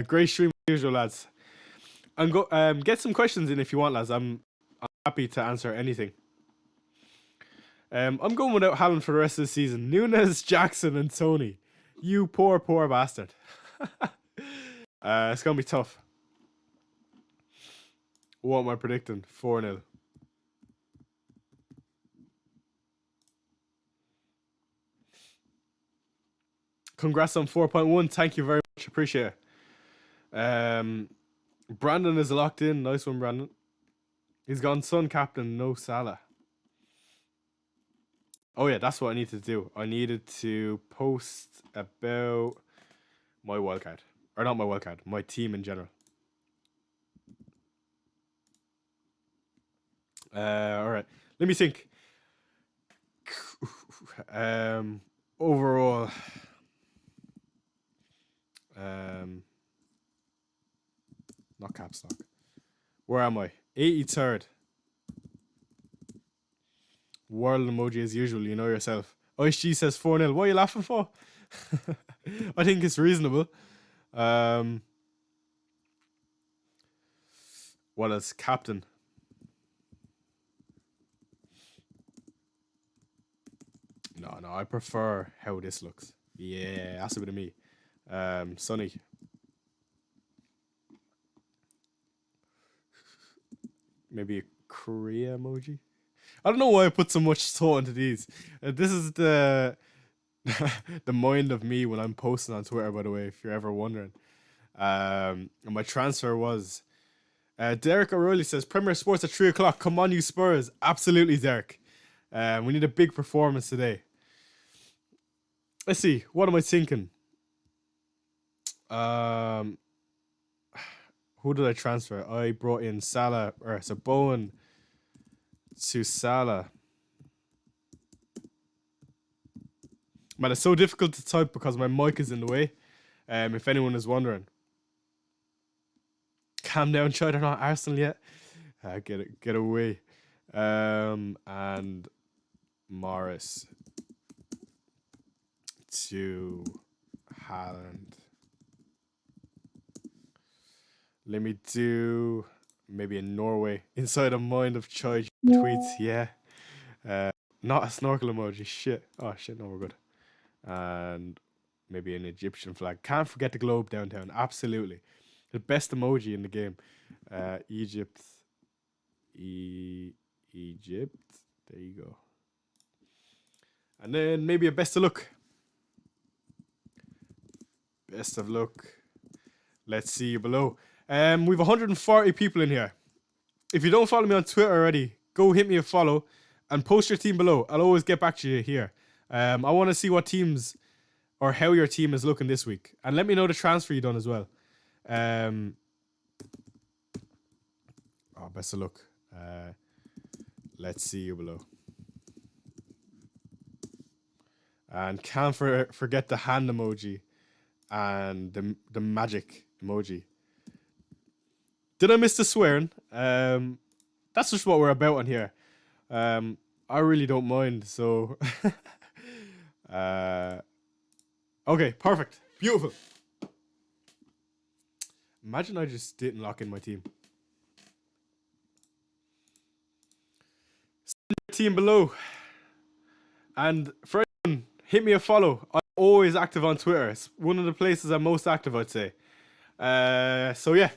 Great stream as usual, lads. And go get some questions in if you want, lads. I'm happy to answer anything. I'm going without Haaland for the rest of the season. Nunes, Jackson, and Tony. You poor bastard. It's gonna be tough. What am I predicting? 4-0. Congrats on 4.1. Thank you very much. Appreciate it. Brandon is locked in. Nice one, Brandon. He's gone Sun Captain, no Salah. Oh yeah, that's what I need to do. I needed to post about my wildcard. Or not my wildcard, my team in general. Alright. Let me think. Overall. Not caps lock. Where am I? 83rd. World emoji as usual, you know yourself. Ice G says 4-0. What are you laughing for? I think it's reasonable. What else? Captain. No, I prefer how this looks. Yeah, that's a bit of me. Sunny. Maybe a Korea emoji. I don't know why I put so much thought into these. This is the the mind of me when I'm posting on Twitter, by the way, if you're ever wondering. And my transfer was Derek O'Reilly says Premier Sports at 3 o'clock. Come on, you Spurs. Absolutely, Derek. We need a big performance today. Let's see. What am I thinking? Who did I transfer? I brought in Salah, or so Bowen to Salah. Man, it's so difficult to type because my mic is in the way. If anyone is wondering. Calm down, Chai. They're not Arsenal yet. Get away. And Morris to Haaland. Let me do maybe in Norway. Inside a mind of Chai tweets. Yeah. Not a snorkel emoji. Shit. Oh shit. No, we're good. And maybe an Egyptian flag. Can't forget the globe downtown. Absolutely. The best emoji in the game. Egypt. Egypt. There you go. And then maybe a best of luck. Best of luck. Let's see you below. We've 140 people in here. If you don't follow me on Twitter already, go hit me a follow and post your team below. I'll always get back to you here. I want to see what teams or how your team is looking this week. And let me know the transfer you done as well. Best of luck. Let's see you below. And can't forget the hand emoji and the magic emoji. Did I miss the swearing? That's just what we're about on here. I really don't mind, so... okay, perfect. Beautiful. Imagine I just didn't lock in my team. Send your team below. And for everyone, hit me a follow. I'm always active on Twitter. It's one of the places I'm most active, I'd say. So yeah.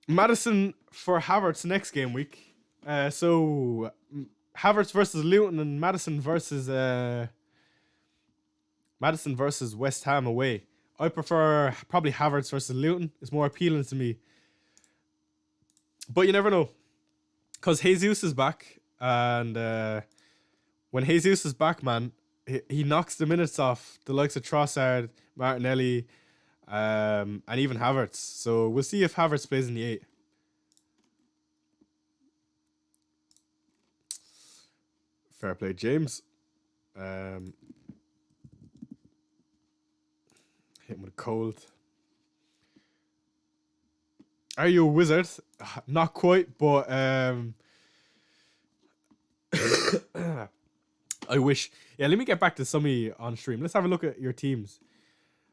Madison for Havertz next game week. So Havertz versus Luton and Madison versus West Ham away. I prefer probably Havertz versus Luton. It's more appealing to me. But you never know. Because Jesus is back. And when Jesus is back, man, he knocks the minutes off the likes of Trossard, Martinelli, and even Havertz. So we'll see if Havertz plays in the 8. Fair play, James. Hit him with a cold. Are you a wizard? Not quite, but I wish. Yeah, let me get back to some of you on stream. Let's have a look at your teams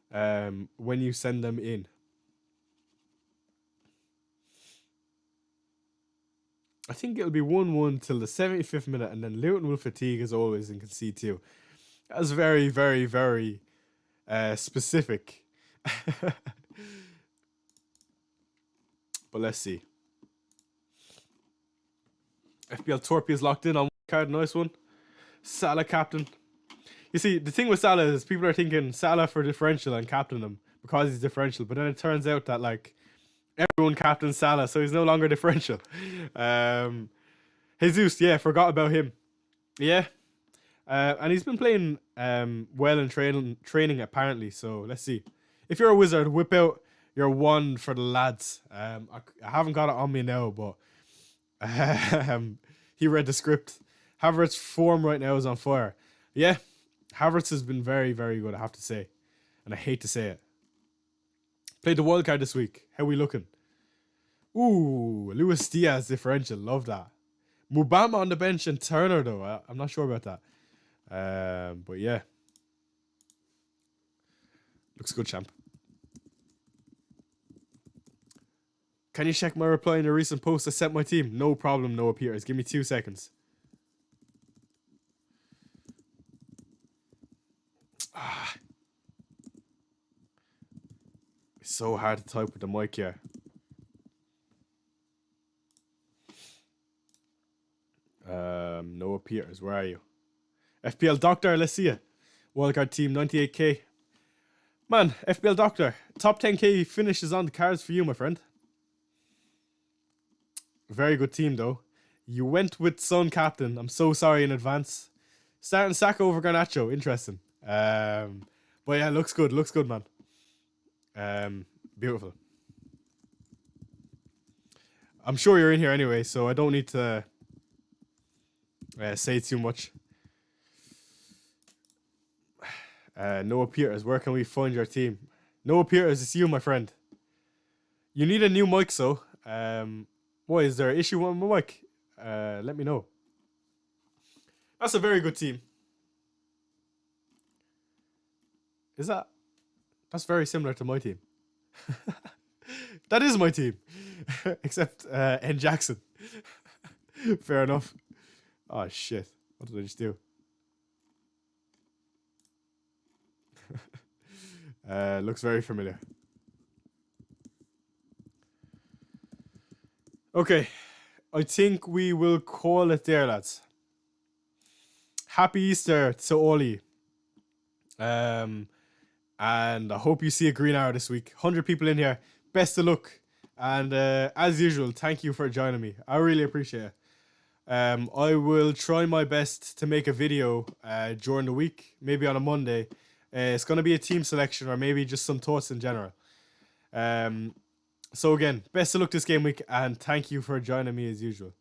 when you send them in. I think it'll be 1-1 till the 75th minute, and then Luton will fatigue as always and concede 2. That's very, very, very specific. But let's see. FPL Torpy is locked in on one card. Nice one. Salah captain. You see, the thing with Salah is people are thinking Salah for differential and captain him because he's differential. But then it turns out that like everyone captains Salah, so he's no longer differential. Jesus, yeah, forgot about him. Yeah. And he's been playing well in training apparently. So let's see. If you're a wizard, whip out your wand for the lads. I haven't got it on me now, but he read the script. Havertz's form right now is on fire. Yeah, Havertz has been very, very good, I have to say. And I hate to say it. Played the wild card this week. How we looking? Ooh, Luis Diaz differential. Love that. Mubama on the bench and Turner, though. I'm not sure about that. But yeah. Looks good, champ. Can you check my reply in a recent post I sent my team? No problem, Noah Peters. Give me 2 seconds. It's so hard to type with the mic here. Noah Peters, where are you? FPL Doctor, let's see you. Wildcard team, 98k. Man, FPL Doctor, top 10k finishes on the cards for you, my friend. Very good team, though. You went with Son captain. I'm so sorry in advance. Starting Saka over Garnacho. Interesting. But yeah, looks good. Looks good, man. Beautiful. I'm sure you're in here anyway, so I don't need to say too much. Noah Peters, where can we find your team? Noah Peters, it's you, my friend. You need a new mic, so. What, is there an issue with my mic? Let me know. That's a very good team. Is that? That's very similar to my team. That is my team. Except N. Jackson. Fair enough. Oh, shit. What did I just do? Looks very familiar. Okay. I think we will call it there, lads. Happy Easter to Oli. And I hope you see a green hour this week. 100 people in here. Best of luck. And as usual, thank you for joining me. I really appreciate it. I will try my best to make a video during the week, maybe on a Monday. It's going to be a team selection or maybe just some thoughts in general. So again, best of luck this game week and thank you for joining me as usual.